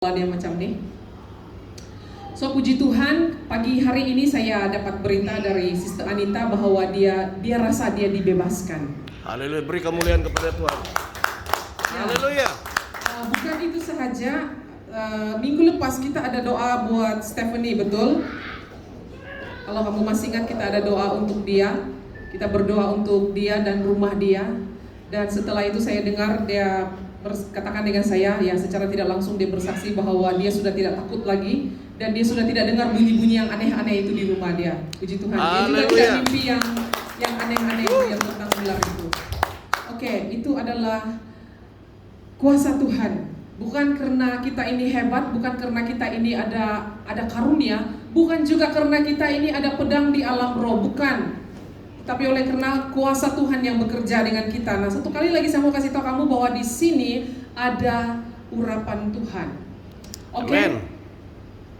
Dia macam nih. So puji Tuhan, pagi hari ini saya dapat berita dari Sister Anita bahwa dia rasa dia dibebaskan. Haleluya, beri kemuliaan kepada Tuhan. Haleluya. Bukan itu sahaja, minggu lepas kita ada doa buat Stephanie, betul? Kalau kamu masih ingat, kita ada doa untuk dia. Kita berdoa untuk dia dan rumah dia. Dan setelah itu saya dengar dia katakan dengan saya, ya secara tidak langsung dia bersaksi bahwa dia sudah tidak takut lagi dan dia sudah tidak dengar bunyi-bunyi yang aneh-aneh itu di rumah dia. Puji Tuhan. Dia juga tidak mimpi yang aneh-aneh itu, yang tentang ular itu. Oke, itu adalah kuasa Tuhan. Bukan karena kita ini hebat, bukan karena kita ini ada karunia, bukan juga karena kita ini ada pedang di alam roh, bukan. Tapi oleh karena kuasa Tuhan yang bekerja dengan kita. Nah, satu kali lagi saya mau kasih tahu kamu bahwa di sini ada urapan Tuhan. Oke?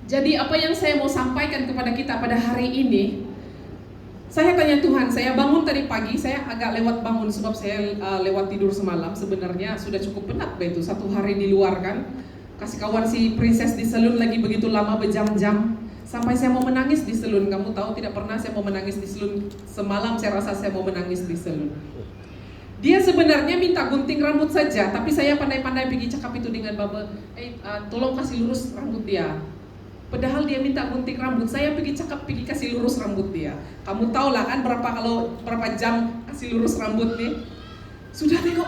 Jadi apa yang saya mau sampaikan kepada kita pada hari ini, saya tanya Tuhan, saya bangun tadi pagi, saya agak lewat bangun sebab saya lewat tidur semalam. Sebenarnya sudah cukup penat begitu, satu hari di luar kan. Kasih kawan si princess di salon lagi begitu lama berjam-jam. Sampai saya mau menangis di salon. Kamu tahu tidak pernah saya mau menangis di salon. Semalam saya rasa saya mau menangis di salon. Dia sebenarnya minta gunting rambut saja, tapi saya pandai-pandai pergi cakap itu dengan Baba, tolong kasih lurus rambut dia. Padahal dia minta gunting rambut, saya pergi cakap, pergi kasih lurus rambut dia. Kamu tahu lah kan berapa jam kasih lurus rambut nih. Sudah tengok,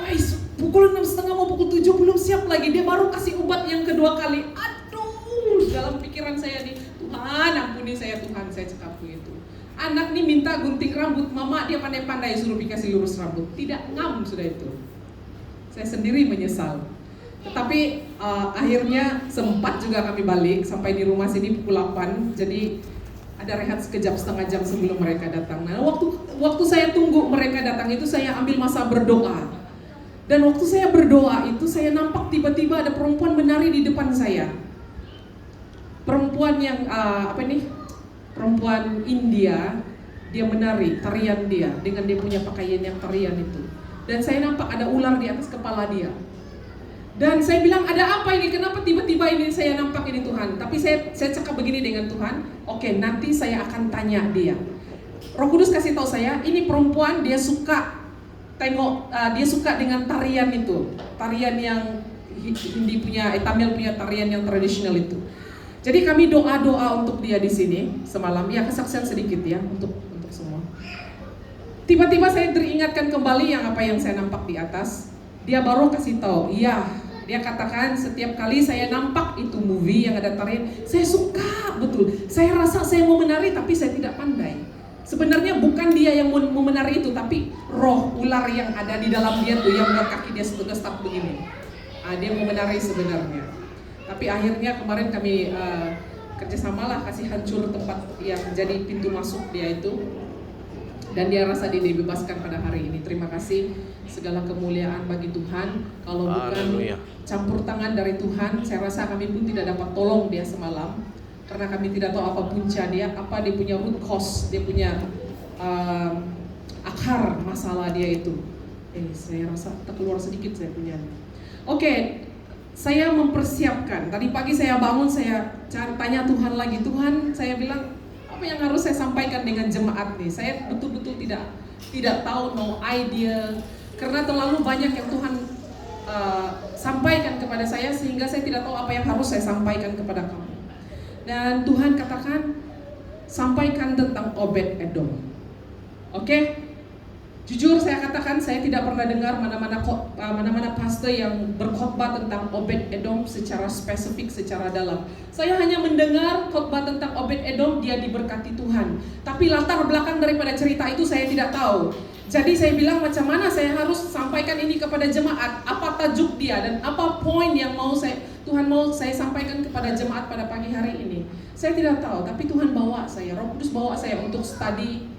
pukul 6:30 mau pukul 7 belum siap lagi. Dia baru kasih obat yang kedua kali. Aduh, dalam pikiran saya nih, Tuhan ampuni saya Tuhan, saya cakap begitu. Anak nih minta gunting rambut, mama dia pandai-pandai suruh kasih lurus rambut. Tidak ngam sudah itu. Saya sendiri menyesal. Tetapi akhirnya sempat juga kami balik sampai di rumah sini pukul 8. Jadi ada rehat sekejap setengah jam sebelum mereka datang. Nah, waktu saya tunggu mereka datang itu saya ambil masa berdoa. Dan waktu saya berdoa itu saya nampak tiba-tiba ada perempuan menari di depan saya. Perempuan yang perempuan India, dia menari tarian dia dengan dia punya pakaian yang tarian itu. Dan saya nampak ada ular di atas kepala dia. Dan saya bilang, ada apa ini? Kenapa tiba-tiba ini saya nampak ini Tuhan? Tapi saya cakap begini dengan Tuhan, oke, nanti saya akan tanya dia. Roh Kudus kasih tahu saya, ini perempuan dia suka dia suka dengan tarian itu, tarian yang Hindi punya, Tamil punya tarian yang tradisional itu. Jadi kami doa untuk dia di sini semalam. Ya, kesaksian sedikit ya untuk semua. Tiba-tiba saya teringatkan kembali apa yang saya nampak di atas. Dia baru kasih tahu, iya. Dia katakan setiap kali saya nampak itu movie yang ada tarian, saya suka betul. Saya rasa saya mau menari tapi saya tidak pandai. Sebenarnya bukan dia yang mau menari itu, tapi roh ular yang ada di dalam dia tuh yang buat kaki dia setengah begini. Dia mau menari sebenarnya. Tapi akhirnya kemarin kami kerjasama lah kasih hancur tempat yang jadi pintu masuk dia itu. Dan dia rasa dia dibebaskan pada hari ini. Terima kasih, segala kemuliaan bagi Tuhan. Kalau bukan campur tangan dari Tuhan, saya rasa kami pun tidak dapat tolong dia semalam. Karena kami tidak tahu apa punca dia, apa dia punya root cause, dia punya akar masalah dia itu. Saya rasa terkeluar sedikit saya punya. Oke, saya mempersiapkan. Tadi pagi saya bangun, saya tanya Tuhan lagi. Tuhan, saya bilang, apa yang harus saya sampaikan dengan jemaat nih? Saya betul-betul tidak tahu, no idea. Karena terlalu banyak yang Tuhan sampaikan kepada saya sehingga saya tidak tahu apa yang harus saya sampaikan kepada kamu. Dan Tuhan katakan, sampaikan tentang Obed-Edom. Oke? Jujur saya katakan saya tidak pernah dengar mana-mana pastor yang berkhotbah tentang Obed-Edom secara spesifik, secara dalam. Saya hanya mendengar khotbah tentang Obed-Edom, dia diberkati Tuhan. Tapi latar belakang daripada cerita itu saya tidak tahu. Jadi saya bilang macam mana saya harus sampaikan ini kepada jemaat, apa tajuk dia dan apa poin yang Tuhan mau saya sampaikan kepada jemaat pada pagi hari ini. Saya tidak tahu, tapi Tuhan bawa saya, Roh Kudus bawa saya untuk study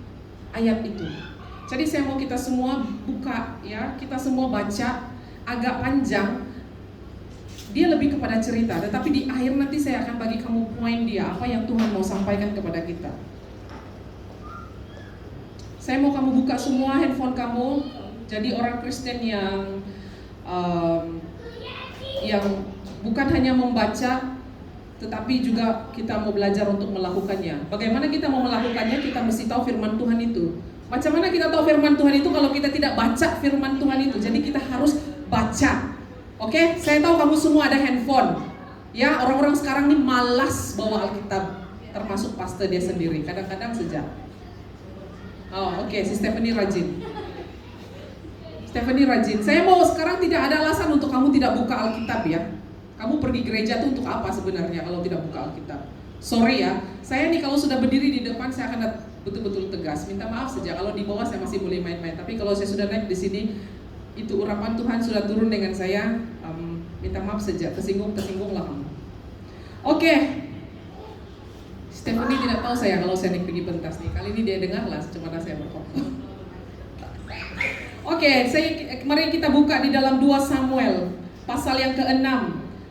ayat itu. Jadi saya mau kita semua buka ya, kita semua baca agak panjang. Dia lebih kepada cerita, tetapi di akhir nanti saya akan bagi kamu poin dia, apa yang Tuhan mau sampaikan kepada kita. Saya mau kamu buka semua handphone kamu. Jadi orang Kristen yang bukan hanya membaca, tetapi juga kita mau belajar untuk melakukannya. Bagaimana kita mau melakukannya? Kita mesti tahu firman Tuhan itu. Macam mana kita tahu firman Tuhan itu kalau kita tidak baca firman Tuhan itu? Jadi kita harus baca. Oke, saya tahu kamu semua ada handphone. Ya, orang-orang sekarang ini malas bawa Alkitab, termasuk pastor dia sendiri. Kadang-kadang saja. Oh, oke, si Stephanie rajin. Stephanie rajin. Saya mau sekarang tidak ada alasan untuk kamu tidak buka Alkitab ya. Kamu pergi gereja itu untuk apa sebenarnya kalau tidak buka Alkitab? Sorry ya, saya nih kalau sudah berdiri di depan saya akan betul-betul tegas. Minta maaf saja kalau di bawah saya masih boleh main-main. Tapi kalau saya sudah naik di sini, itu urapan Tuhan sudah turun dengan saya. Minta maaf saja, tersinggung-tersinggung lah kamu. Oke. Stephanie tidak tahu saya kalau saya naik pergi pentas nih. Kali ini dia dengar lah, cuma saya berkokok. Oke, mari kita buka di dalam 2 Samuel pasal yang ke-6,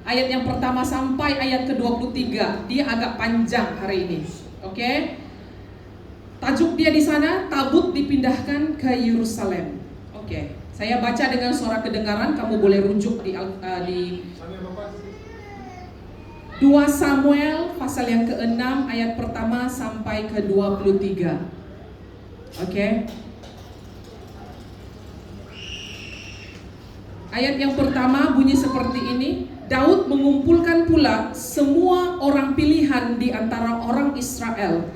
ayat yang pertama sampai ayat ke-23. Dia agak panjang hari ini. Oke. Tajuk dia di sana, tabut dipindahkan ke Yerusalem. Oke. Saya baca dengan suara kedengaran, kamu boleh rujuk di 2 Samuel pasal yang ke-6 ayat pertama sampai ke-23. Oke. Ayat yang pertama bunyi seperti ini. Daud mengumpulkan pula semua orang pilihan di antara orang Israel,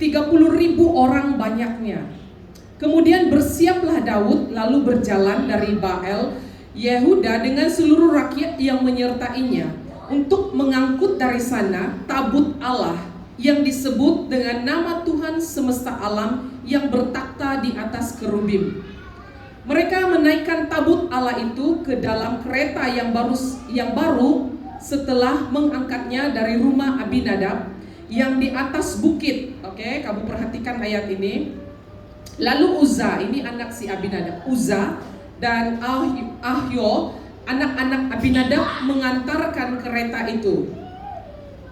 30.000 orang banyaknya. Kemudian bersiaplah Daud lalu berjalan dari Baal Yehuda dengan seluruh rakyat yang menyertainya untuk mengangkut dari sana tabut Allah yang disebut dengan nama Tuhan semesta alam yang bertakhta di atas kerubim. Mereka menaikkan tabut Allah itu ke dalam kereta yang baru setelah mengangkatnya dari rumah Abinadab yang di atas bukit. Oke, kamu perhatikan ayat ini. Lalu Uzza, ini anak si Abinadab, Uzza dan Ahyo, anak-anak Abinadab mengantarkan kereta itu.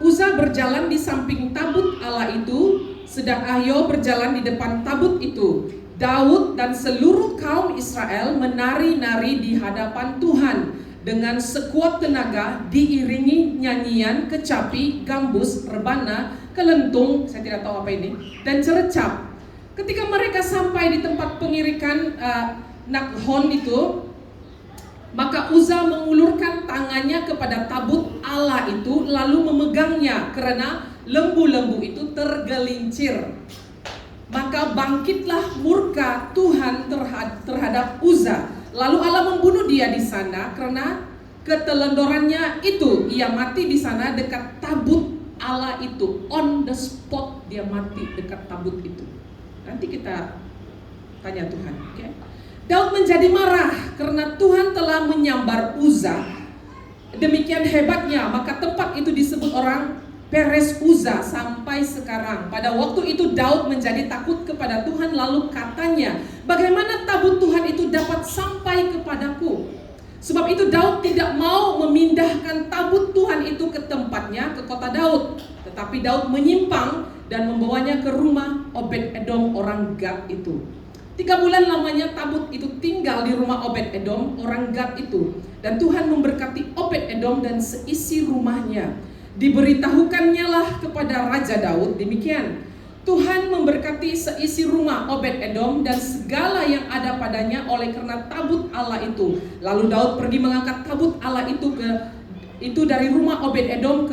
Uzza berjalan di samping tabut Allah itu, sedang Ahyo berjalan di depan tabut itu. Daud dan seluruh kaum Israel menari-nari di hadapan Tuhan dengan sekuat tenaga, diiringi nyanyian, kecapi, gambus, rebana, kelentung, saya tidak tahu apa ini, dan cerecap. Ketika mereka sampai di tempat pengirikan Nakhon itu, maka Uzza mengulurkan tangannya kepada tabut Allah itu lalu memegangnya karena lembu-lembu itu tergelincir. Maka bangkitlah murka Tuhan terhadap Uzza. Lalu Allah membunuh dia di sana karena ketelendorannya itu. Ia mati di sana dekat tabut Allah itu. On the spot dia mati dekat tabut itu. Nanti kita tanya Tuhan. Okay? Daud menjadi marah karena Tuhan telah menyambar Uzza. Demikian hebatnya, maka tempat itu disebut orang Perez Uzza sampai sekarang. Pada waktu itu Daud menjadi takut kepada Tuhan, lalu katanya, bagaimana tabut Tuhan itu dapat sampai kepadaku? Sebab itu Daud tidak mau memindahkan tabut Tuhan itu ke tempatnya, ke kota Daud. Tetapi Daud menyimpang dan membawanya ke rumah Obed-Edom orang Gad itu. 3 bulan lamanya tabut itu tinggal di rumah Obed-Edom orang Gad itu. Dan Tuhan memberkati Obed-Edom dan seisi rumahnya. Diberitahukannya lah kepada Raja Daud demikian. Tuhan memberkati seisi rumah Obed-Edom dan segala yang ada padanya oleh karena tabut Allah itu. Lalu Daud pergi mengangkat tabut Allah itu dari rumah Obed-Edom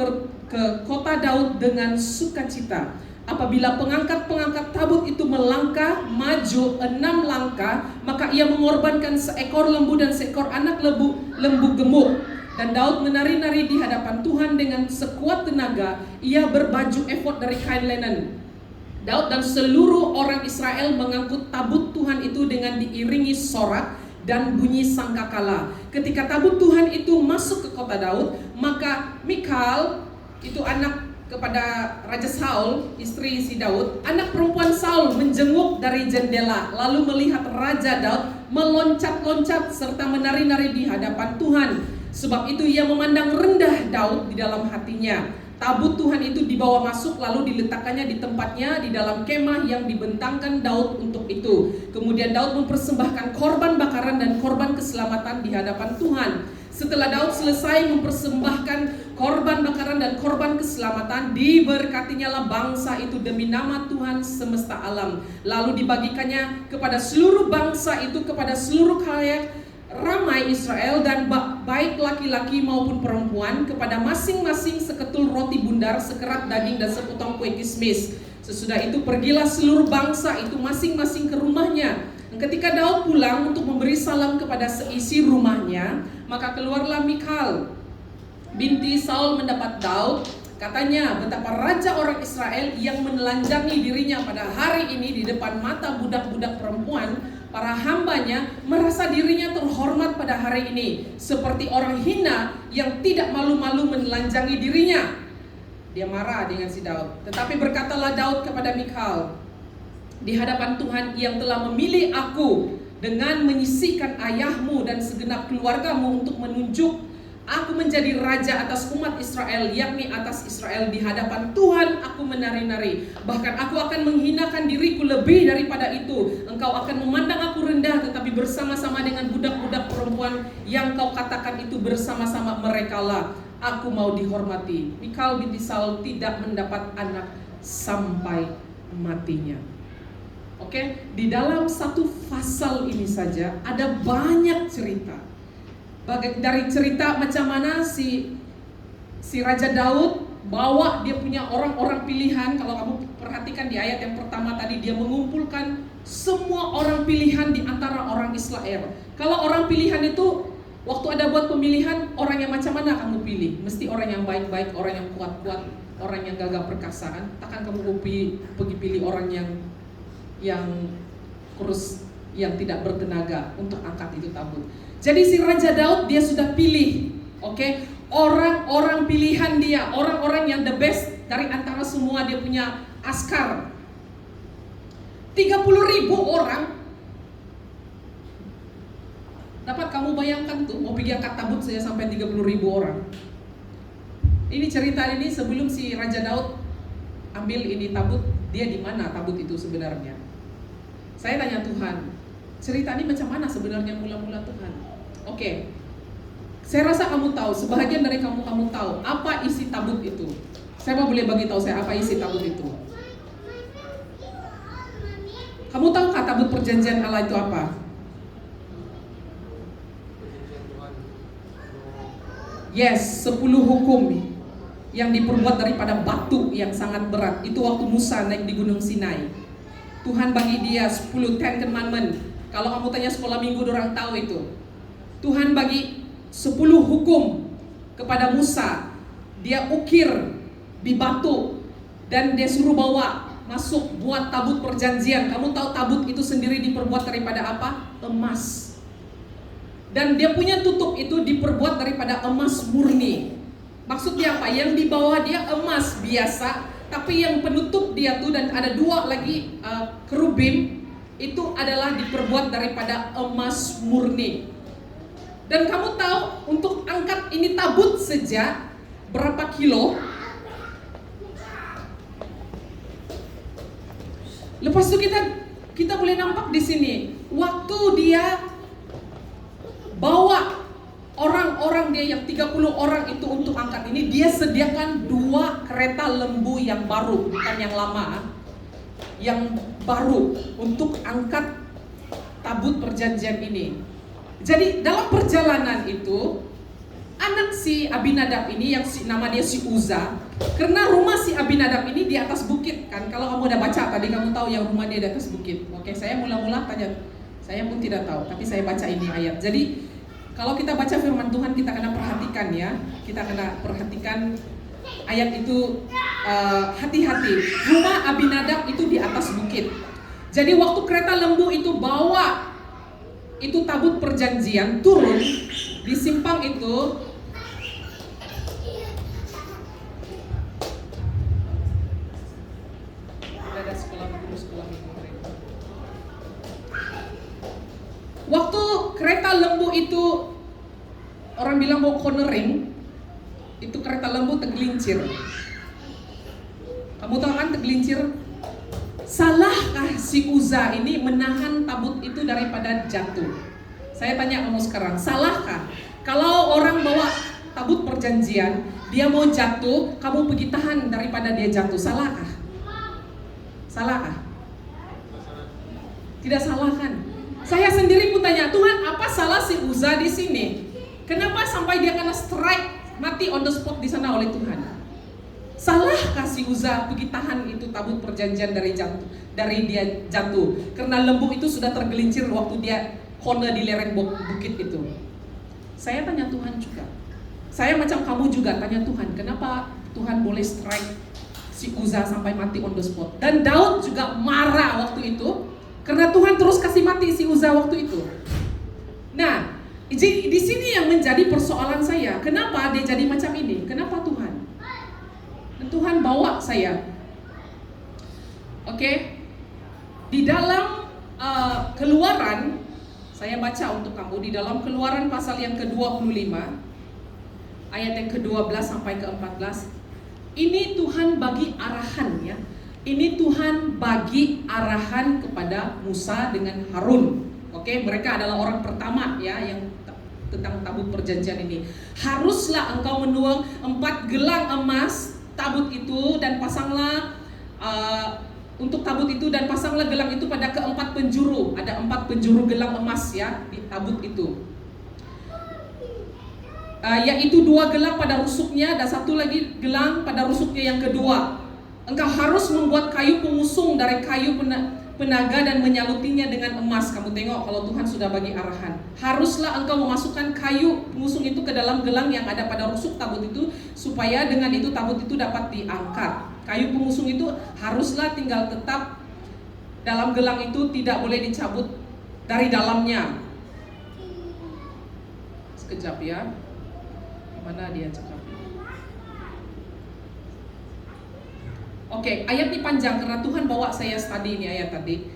ke kota Daud dengan sukacita. Apabila pengangkat tabut itu melangkah maju 6 langkah, maka ia mengorbankan seekor lembu dan seekor anak lembu gemuk. Dan Daud menari-nari di hadapan Tuhan dengan sekuat tenaga. Ia berbaju efod dari kain linen. Daud dan seluruh orang Israel mengangkut tabut Tuhan itu dengan diiringi sorak dan bunyi sangkakala. Ketika tabut Tuhan itu masuk ke kota Daud, maka Mikal, itu anak kepada Raja Saul, istri si Daud, anak perempuan Saul menjenguk dari jendela, lalu melihat Raja Daud meloncat-loncat serta menari-nari di hadapan Tuhan. Sebab itu ia memandang rendah Daud di dalam hatinya. Tabut Tuhan itu dibawa masuk lalu diletakkannya di tempatnya di dalam kemah yang dibentangkan Daud untuk itu. Kemudian Daud mempersembahkan korban bakaran dan korban keselamatan di hadapan Tuhan. Setelah Daud selesai mempersembahkan korban bakaran dan korban keselamatan, diberkatinya lah bangsa itu demi nama Tuhan semesta alam. Lalu dibagikannya kepada seluruh bangsa itu, kepada seluruh khalayak ramai Israel, dan baik laki-laki maupun perempuan, kepada masing-masing seketul roti bundar, sekerat daging, dan sepotong kue kismis. Sesudah itu pergilah seluruh bangsa itu masing-masing ke rumahnya. Dan ketika Daud pulang untuk memberi salam kepada seisi rumahnya, maka keluarlah Michal binti Saul mendapat Daud. Katanya betapa raja orang Israel yang menelanjangi dirinya pada hari ini di depan mata budak-budak perempuan, para hambanya, merasa dirinya terhormat pada hari ini, seperti orang hina yang tidak malu-malu menelanjangi dirinya. Dia marah dengan si Daud. Tetapi berkatalah Daud kepada Michal, di hadapan Tuhan yang telah memilih aku dengan menyisihkan ayahmu dan segenap keluargamu untuk menunjuk aku menjadi raja atas umat Israel, yakni atas Israel. Di hadapan Tuhan aku menari-nari, bahkan aku akan menghinakan diriku lebih daripada itu. Engkau akan memandang aku rendah, tetapi bersama-sama dengan budak-budak perempuan yang kau katakan itu, bersama-sama merekalah aku mau dihormati. Michal binti Saul tidak mendapat anak sampai matinya. Oke, di dalam satu pasal ini saja ada banyak cerita. Dari cerita macam mana si Raja Daud bawa dia punya orang-orang pilihan. Kalau kamu perhatikan di ayat yang pertama tadi, dia mengumpulkan semua orang pilihan di antara orang Israel. Kalau orang pilihan itu, waktu ada buat pemilihan, orang yang macam mana kamu pilih? Mesti orang yang baik-baik, orang yang kuat-kuat, orang yang gagah perkasaan. Takkan kamu pergi pilih orang yang kurus, yang tidak bertenaga untuk angkat itu tabut. Jadi si Raja Daud dia sudah pilih, oke, orang-orang pilihan dia, orang-orang yang the best dari antara semua dia punya askar. 30.000 orang. Dapat kamu bayangkan tuh, mau pergi angkat tabut saja sampai 30.000 orang. Ini cerita ini sebelum si Raja Daud ambil ini tabut, dia di mana tabut itu sebenarnya? Saya tanya Tuhan, cerita ini macam mana sebenarnya mula-mula Tuhan? Oke, saya rasa kamu tahu, sebahagian dari kamu tahu apa isi tabut itu. Siapa boleh bagi tahu saya apa isi tabut itu? Kamu tahu kata tabut perjanjian Allah itu apa? Yes, 10 hukum yang diperbuat daripada batu yang sangat berat. Itu waktu Musa naik di Gunung Sinai. Tuhan bagi dia 10 Ten Commandment. Kalau kamu tanya sekolah minggu, orang tahu itu. Tuhan bagi 10 hukum kepada Musa. Dia ukir di batu dan dia suruh bawa masuk buat tabut perjanjian. Kamu tahu tabut itu sendiri diperbuat daripada apa? Emas. Dan dia punya tutup itu diperbuat daripada emas murni. Maksudnya apa? Yang di bawah dia emas biasa, tapi yang penutup dia tuh, dan ada 2 lagi kerubim, itu adalah diperbuat daripada emas murni. Dan kamu tahu untuk angkat ini tabut saja berapa kilo? Lepas itu kita boleh nampak di sini waktu dia bawa orang-orang dia yang 30 orang itu untuk angkat ini, dia sediakan 2 kereta lembu yang baru, bukan yang lama, yang baru untuk angkat tabut perjanjian ini. Jadi dalam perjalanan itu, anak si Abinadab ini yang nama dia si Uza, karena rumah si Abinadab ini di atas bukit kan. Kalau kamu udah baca tadi, kamu tahu yang rumah dia di atas bukit. Oke, saya mula-mula tanya, saya pun tidak tahu, tapi saya baca ini ayat. Jadi kalau kita baca firman Tuhan, kita kena perhatikan ya. Kita kena perhatikan ayat itu hati-hati. Rumah Abinadab itu di atas bukit. Jadi waktu kereta lembu itu bawa itu tabut perjanjian turun di simpang itu, ada sekolah minggu. Waktu kereta lembu itu, orang bilang mau cornering, itu kereta lembu tergelincir. Kamu tahu kan tergelincir? Salahkah si Uza ini menahan tabut itu daripada jatuh? Saya tanya kamu sekarang, salahkah? Kalau orang bawa tabut perjanjian, dia mau jatuh, kamu pergi tahan daripada dia jatuh. Salahkah? Salahkah? Tidak salah kan? Saya sendiri pun tanya, Tuhan, apa salah si Uza di sini? Kenapa sampai dia kena strike mati on the spot di sana oleh Tuhan? Salahkah si Uza pergi tahan itu tabut perjanjian dari dia jatuh? Karena lembu itu sudah tergelincir waktu dia kona di lereng bukit itu. Saya tanya Tuhan juga. Saya macam kamu juga tanya Tuhan, kenapa Tuhan boleh strike si Uza sampai mati on the spot? Dan Daud juga marah waktu itu karena Tuhan terus kasih mati si Uza waktu itu. Nah, di sini yang menjadi persoalan saya, kenapa dia jadi macam ini? Kenapa Tuhan? Dan Tuhan bawa saya. Oke. Di dalam Keluaran, saya baca untuk kamu di dalam Keluaran pasal yang ke-25 ayat yang ke-12 sampai ke-14. Ini Tuhan bagi arahan ya. Ini Tuhan bagi arahan kepada Musa dengan Harun. Oke, mereka adalah orang pertama ya yang tentang tabut perjanjian ini. Haruslah engkau menuang 4 gelang emas tabut itu dan pasanglah untuk tabut itu dan pasanglah gelang itu pada keempat penjuru. Ada 4 penjuru gelang emas ya di tabut itu. Yaitu 2 gelang pada rusuknya dan 1 lagi gelang pada rusuknya yang kedua. Engkau harus membuat kayu pengusung dari kayu penaga dan menyalutinya dengan emas. Kamu tengok kalau Tuhan sudah bagi arahan. Haruslah engkau memasukkan kayu pengusung itu ke dalam gelang yang ada pada rusuk tabut itu, supaya dengan itu tabut itu dapat diangkat. Kayu pengusung itu haruslah tinggal tetap dalam gelang itu, tidak boleh dicabut dari dalamnya. Sekejap ya. Mana dia cakap? Oke, ayat ini panjang karena Tuhan bawa saya study ini ayat tadi.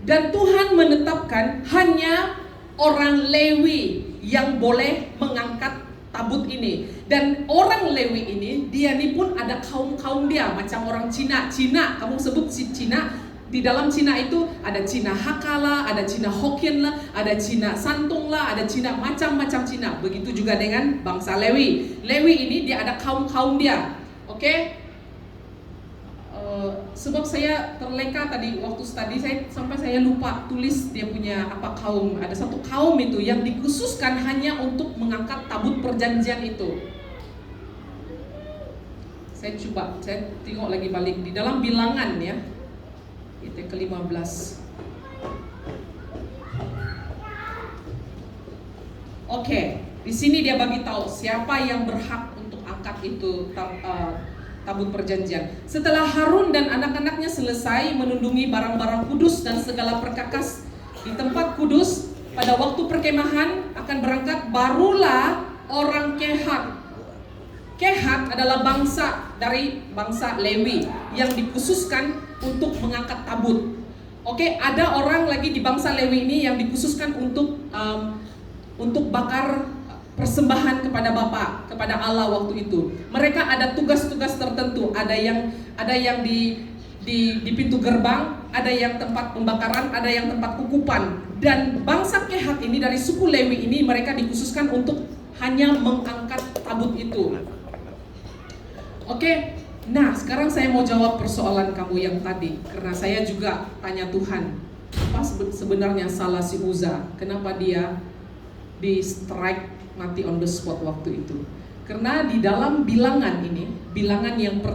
Dan Tuhan menetapkan hanya orang Lewi yang boleh mengangkat tabut ini. Dan orang Lewi ini, dia ini pun ada kaum-kaum dia, macam orang Cina. Kamu sebut si Cina, di dalam Cina itu ada Cina Hakka, ada Cina Hokkien lah, ada Cina Santung lah, ada Cina macam-macam Cina. Begitu juga dengan bangsa Lewi. Lewi ini dia ada kaum-kaum dia. Oke? Sebab saya terleka tadi waktu study sampai saya lupa tulis dia punya apa kaum. Ada satu kaum itu yang dikhususkan hanya untuk mengangkat tabut perjanjian itu. Saya tengok lagi balik di dalam Bilangan ya. Itu ke-15. Oke, di sini dia bagi tahu siapa yang berhak untuk angkat itu tabut perjanjian. Setelah Harun dan anak-anaknya selesai menundungi barang-barang kudus dan segala perkakas di tempat kudus, pada waktu perkemahan akan berangkat, barulah orang Kehat. Kehat adalah dari bangsa Lewi yang dikhususkan untuk mengangkat tabut. Oke, ada orang lagi di bangsa Lewi ini yang dikhususkan untuk bakar persembahan kepada Bapa, kepada Allah waktu itu. Mereka ada tugas-tugas tertentu, ada yang di pintu gerbang, ada yang tempat pembakaran, ada yang tempat kukupan. Dan bangsa Kehat ini dari suku Lewi ini mereka dikhususkan untuk hanya mengangkat tabut itu. Oke, nah sekarang saya mau jawab persoalan kamu yang tadi, karena saya juga tanya Tuhan, apa sebenarnya salah si Uza? Kenapa dia di strike mati on the spot waktu itu? Karena di dalam Bilangan ini, Bilangan yang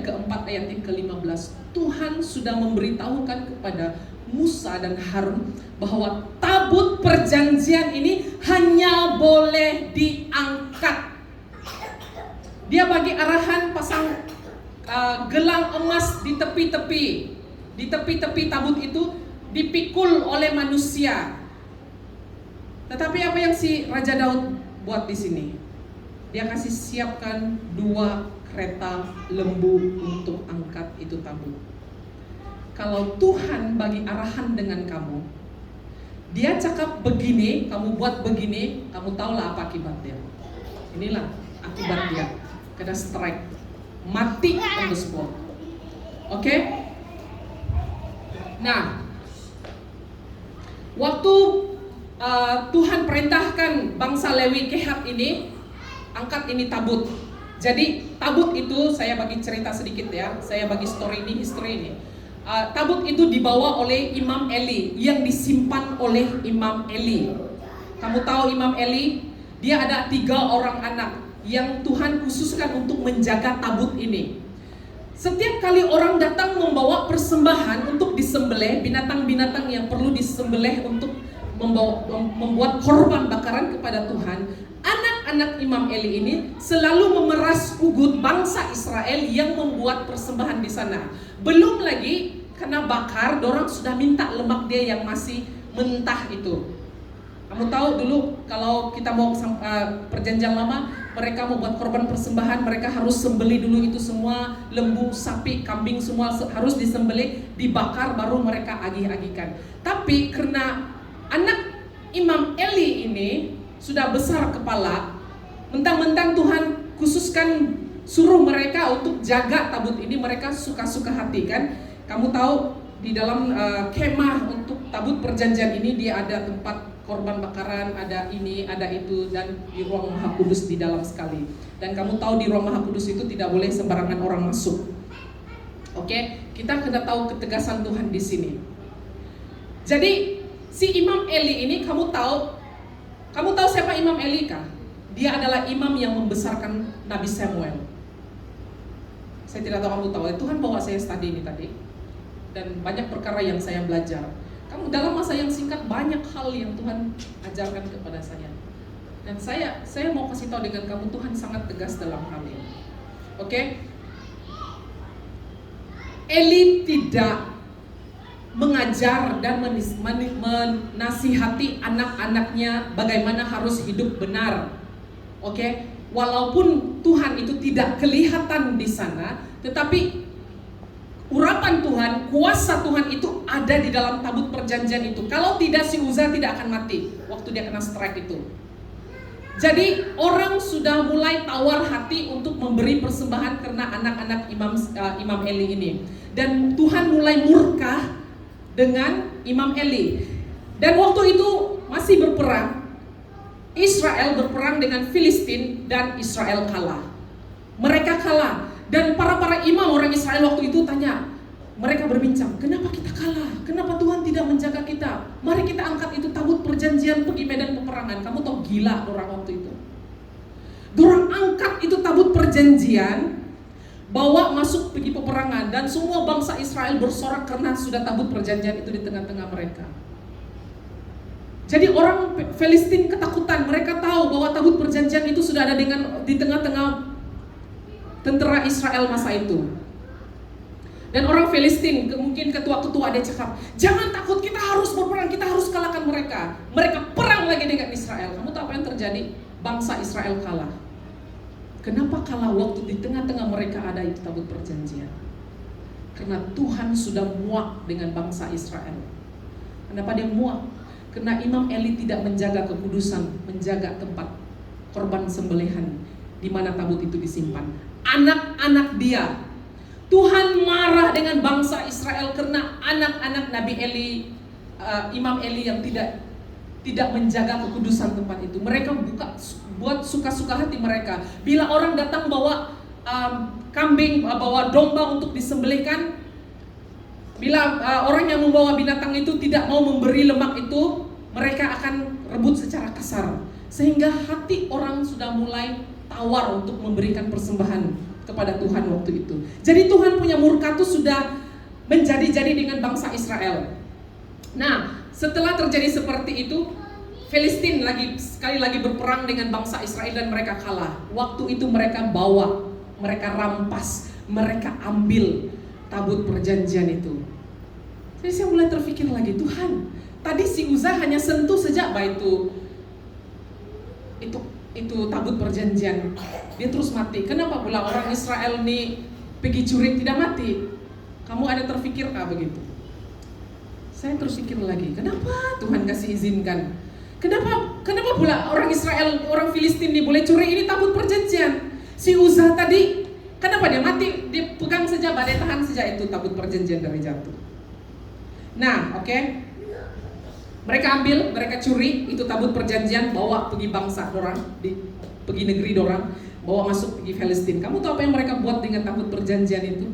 keempat ayat yang ke-15, Tuhan sudah memberitahukan kepada Musa dan Harun bahwa tabut perjanjian ini hanya boleh diangkat. Dia bagi arahan pasang gelang emas di tepi-tepi tabut itu dipikul oleh manusia. Tetapi apa yang si Raja Daud buat di sini? Dia kasih siapkan 2 kereta lembu untuk angkat itu tabut. Kalau Tuhan bagi arahan dengan kamu, dia cakap begini, kamu buat begini, kamu tahulah apa akibatnya. Inilah akibat dia. Kena strike, mati on the spot. Oke? Nah, waktu Tuhan perintahkan bangsa Lewi Kehat ini angkat ini tabut. Jadi tabut itu, saya bagi cerita sedikit ya, saya bagi history ini. Tabut itu dibawa oleh Imam Eli, yang disimpan oleh Imam Eli. Kamu tahu Imam Eli, dia ada 3 orang anak yang Tuhan khususkan untuk menjaga tabut ini. Setiap kali orang datang membawa persembahan untuk disembelih, binatang-binatang yang perlu disembelih untuk membuat korban bakaran kepada Tuhan, anak-anak Imam Eli ini selalu memeras ugut bangsa Israel yang membuat persembahan di sana. Belum lagi kena bakar, dorang sudah minta lemak dia yang masih mentah itu. Kamu tahu dulu kalau kita mau perjanjian lama, mereka membuat korban persembahan, mereka harus sembelih dulu itu semua, lembu, sapi, kambing semua harus disembelih, dibakar baru mereka agih-agihkan. Tapi karena anak Imam Eli ini sudah besar kepala, mentang-mentang Tuhan khususkan suruh mereka untuk jaga tabut ini, mereka suka-suka hati kan. Kamu tahu di dalam kemah untuk tabut perjanjian ini dia ada tempat korban bakaran, ada ini, ada itu, dan di ruang Maha Kudus di dalam sekali. Dan kamu tahu di ruang Maha Kudus itu tidak boleh sembarangan orang masuk. Oke, kita kena tahu ketegasan Tuhan di sini. Jadi si Imam Eli ini kamu tahu siapa Imam Eli kah? Dia adalah imam yang membesarkan Nabi Samuel. Saya tidak tahu kamu tahu, Tuhan bawa saya study ini tadi. Dan banyak perkara yang saya belajar. Kamu dalam masa yang singkat banyak hal yang Tuhan ajarkan kepada saya. Dan saya mau kasih tahu dengan kamu, Tuhan sangat tegas dalam hal ini. Oke? Eli tidak mengajar dan menasihati anak-anaknya bagaimana harus hidup benar. Oke? Walaupun Tuhan itu tidak kelihatan di sana, tetapi urapan Tuhan, kuasa Tuhan itu ada di dalam tabut perjanjian itu. Kalau tidak, si Uza tidak akan mati waktu dia kena strike itu. Jadi orang sudah mulai tawar hati untuk memberi persembahan karena anak-anak Imam Eli ini. Dan Tuhan mulai murka dengan Imam Eli. Dan waktu itu masih berperang, Israel berperang dengan Filistin dan Israel kalah. Mereka kalah. Dan para imam orang Israel waktu itu tanya, mereka berbincang, kenapa kita kalah? Kenapa Tuhan tidak menjaga kita? Mari kita angkat itu tabut perjanjian pergi medan peperangan. Kamu tahu gila orang waktu itu. Dorang angkat itu tabut perjanjian, bawa masuk pergi peperangan, dan semua bangsa Israel bersorak karena sudah tabut perjanjian itu di tengah-tengah mereka. Jadi orang Filistin ketakutan, mereka tahu bahwa tabut perjanjian itu sudah ada di tengah-tengah tentara Israel masa itu. Dan orang Filistin, mungkin ketua-ketua dia cakap, jangan takut, kita harus berperang, kita harus kalahkan mereka. Mereka perang lagi dengan Israel. Kamu tahu apa yang terjadi? Bangsa Israel kalah. Kenapa kalah? Waktu di tengah-tengah mereka ada itu tabut perjanjian. Karena Tuhan sudah muak dengan bangsa Israel. Kenapa dia muak? Karena Imam Eli tidak menjaga kekudusan, menjaga tempat korban sembelihan di mana tabut itu disimpan. Anak-anak dia, Tuhan marah dengan bangsa Israel karena anak-anak Nabi Eli, Imam Eli yang tidak menjaga kekudusan tempat itu. Mereka buat suka-suka hati mereka. Bila orang datang bawa kambing, bawa domba untuk disembelihkan, bila orang yang membawa binatang itu tidak mau memberi lemak itu, mereka akan rebut secara kasar. Sehingga hati orang sudah mulai tawar untuk memberikan persembahan kepada Tuhan waktu itu. Jadi Tuhan punya murka itu sudah menjadi-jadi dengan bangsa Israel. Nah, setelah terjadi seperti itu, Filistin sekali lagi berperang dengan bangsa Israel dan mereka kalah. Waktu itu mereka bawa, mereka rampas, mereka ambil tabut perjanjian itu. Jadi saya mulai terpikir lagi, Tuhan, tadi si Uza hanya sentuh saja itu tabut perjanjian, dia terus mati. Kenapa pula orang Israel ini pergi curi tidak mati? Kamu ada terpikirkah begitu? Saya terpikir lagi, kenapa Tuhan kasih izinkan? Kenapa pula orang Israel, orang Filistin ini boleh curi ini tabut perjanjian? Si Uza tadi, kenapa dia mati? Dia pegang saja, badai tahan saja itu tabut perjanjian dari jatuh. Nah, oke. Mereka ambil, mereka curi itu tabut perjanjian, bawa pergi bangsa dorang, pergi negeri dorang, bawa masuk pergi Palestina. Kamu tahu apa yang mereka buat dengan tabut perjanjian itu?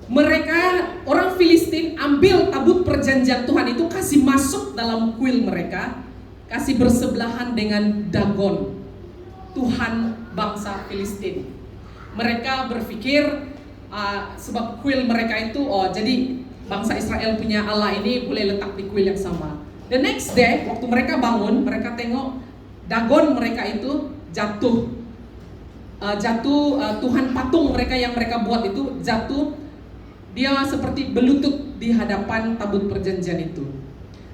Mereka, orang Filistin ambil tabut perjanjian Tuhan itu, kasih masuk dalam kuil mereka, kasih bersebelahan dengan Dagon, Tuhan bangsa Filistin. Mereka berpikir sebab kuil mereka itu, jadi bangsa Israel punya Allah ini boleh letak di kuil yang sama. The next day, waktu mereka bangun, mereka tengok Dagon mereka itu jatuh. Tuhan patung mereka yang mereka buat itu jatuh. Dia seperti berlutut di hadapan tabut perjanjian itu.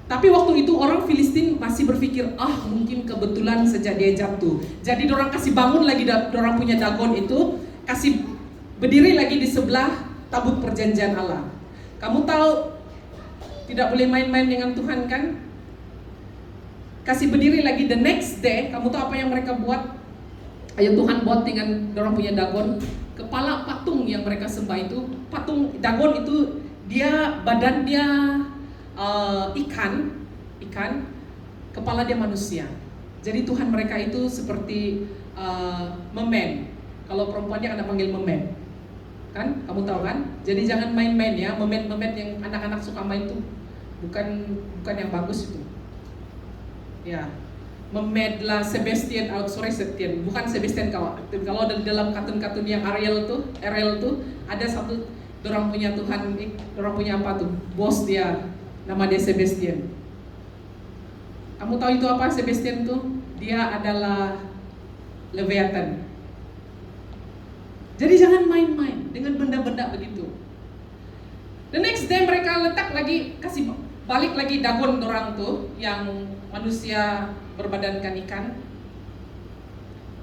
Tapi waktu itu orang Filistin masih berpikir, mungkin kebetulan sejak dia jatuh. Jadi dorang kasih bangun lagi dorang punya Dagon itu, kasih berdiri lagi di sebelah tabut perjanjian Allah. Kamu tahu tidak boleh main-main dengan Tuhan kan? Kasih berdiri lagi the next day, kamu tahu apa yang mereka buat? Ayo Tuhan buat dengan dorang punya Dagon. Kepala patung yang mereka sembah itu, patung Dagon itu badan dia ikan, kepala dia manusia. Jadi Tuhan mereka itu seperti memen. Kalau perempuan dia akan panggil memen, kan? Kamu tahu kan? Jadi jangan main-main ya, memen yang anak-anak suka main itu bukan yang bagus itu. Ya, memed lah Sebastian, bukan Sebastian kalau dalam kartun-kartun yang Ariel tuh ada satu dorang punya Tuhan, dorang punya apa tuh? Bos dia, nama dia Sebastian. Kamu tahu itu apa Sebastian tuh? Dia adalah Leviathan. Jadi jangan main-main dengan benda-benda begitu. The next day mereka letak lagi, kasih balik lagi Dagon dorang tuh yang manusia berbadankan ikan.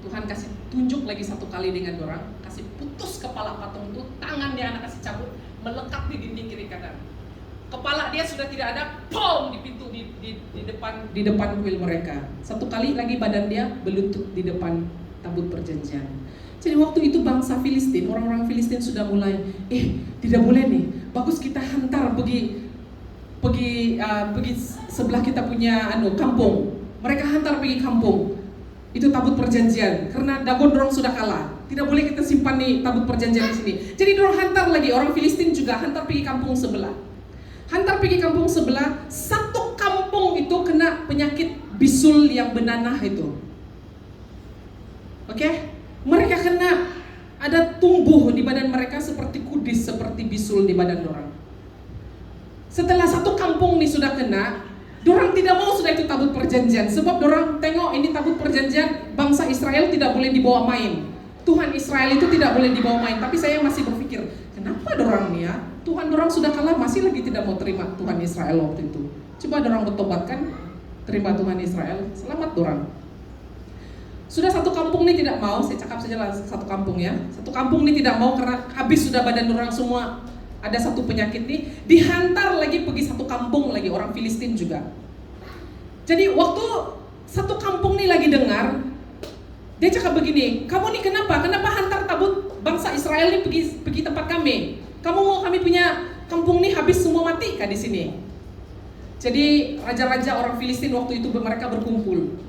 Tuhan kasih tunjuk lagi satu kali dengan dorang, kasih putus kepala patung itu, tangan dia anak kasih cabut, melekat di dinding kiri kanan. Kepala dia sudah tidak ada, pom di pintu di depan kuil mereka. Satu kali lagi badan dia berlutut di depan tabut perjanjian. Jadi waktu itu bangsa Filistin, orang-orang Filistin sudah mulai, tidak boleh nih, bagus kita hantar pergi sebelah kita punya kampung. Mereka hantar pergi kampung. Itu tabut perjanjian, karena Dagon dorong sudah kalah. Tidak boleh kita simpan nih tabut perjanjian di sini. Jadi dorong hantar lagi, orang Filistin juga hantar pergi kampung sebelah. Hantar pergi kampung sebelah, satu kampung itu kena penyakit bisul yang benanah itu. Oke? Mereka kena, ada tumbuh di badan mereka seperti kudis, seperti bisul di badan dorang. Setelah satu kampung nih sudah kena, dorang tidak mau sudah itu tabut perjanjian. Sebab dorang tengok ini tabut perjanjian, bangsa Israel tidak boleh dibawa main. Tuhan Israel itu tidak boleh dibawa main. Tapi saya masih berpikir, kenapa dorang nih ya? Tuhan dorang sudah kalah, masih lagi tidak mau terima Tuhan Israel waktu itu. Coba dorang bertobat kan, terima Tuhan Israel, selamat dorang. Sudah satu kampung nih tidak mau, saya cakap saja lah satu kampung ya. Satu kampung nih tidak mau karena habis sudah badan orang semua, ada satu penyakit nih, dihantar lagi pergi satu kampung lagi, orang Filistin juga. Jadi waktu satu kampung nih lagi dengar, dia cakap begini, kamu nih kenapa hantar tabut bangsa Israel nih pergi tempat kami? Kamu mau kami punya kampung nih habis semua mati kah di sini? Jadi raja-raja orang Filistin waktu itu mereka berkumpul.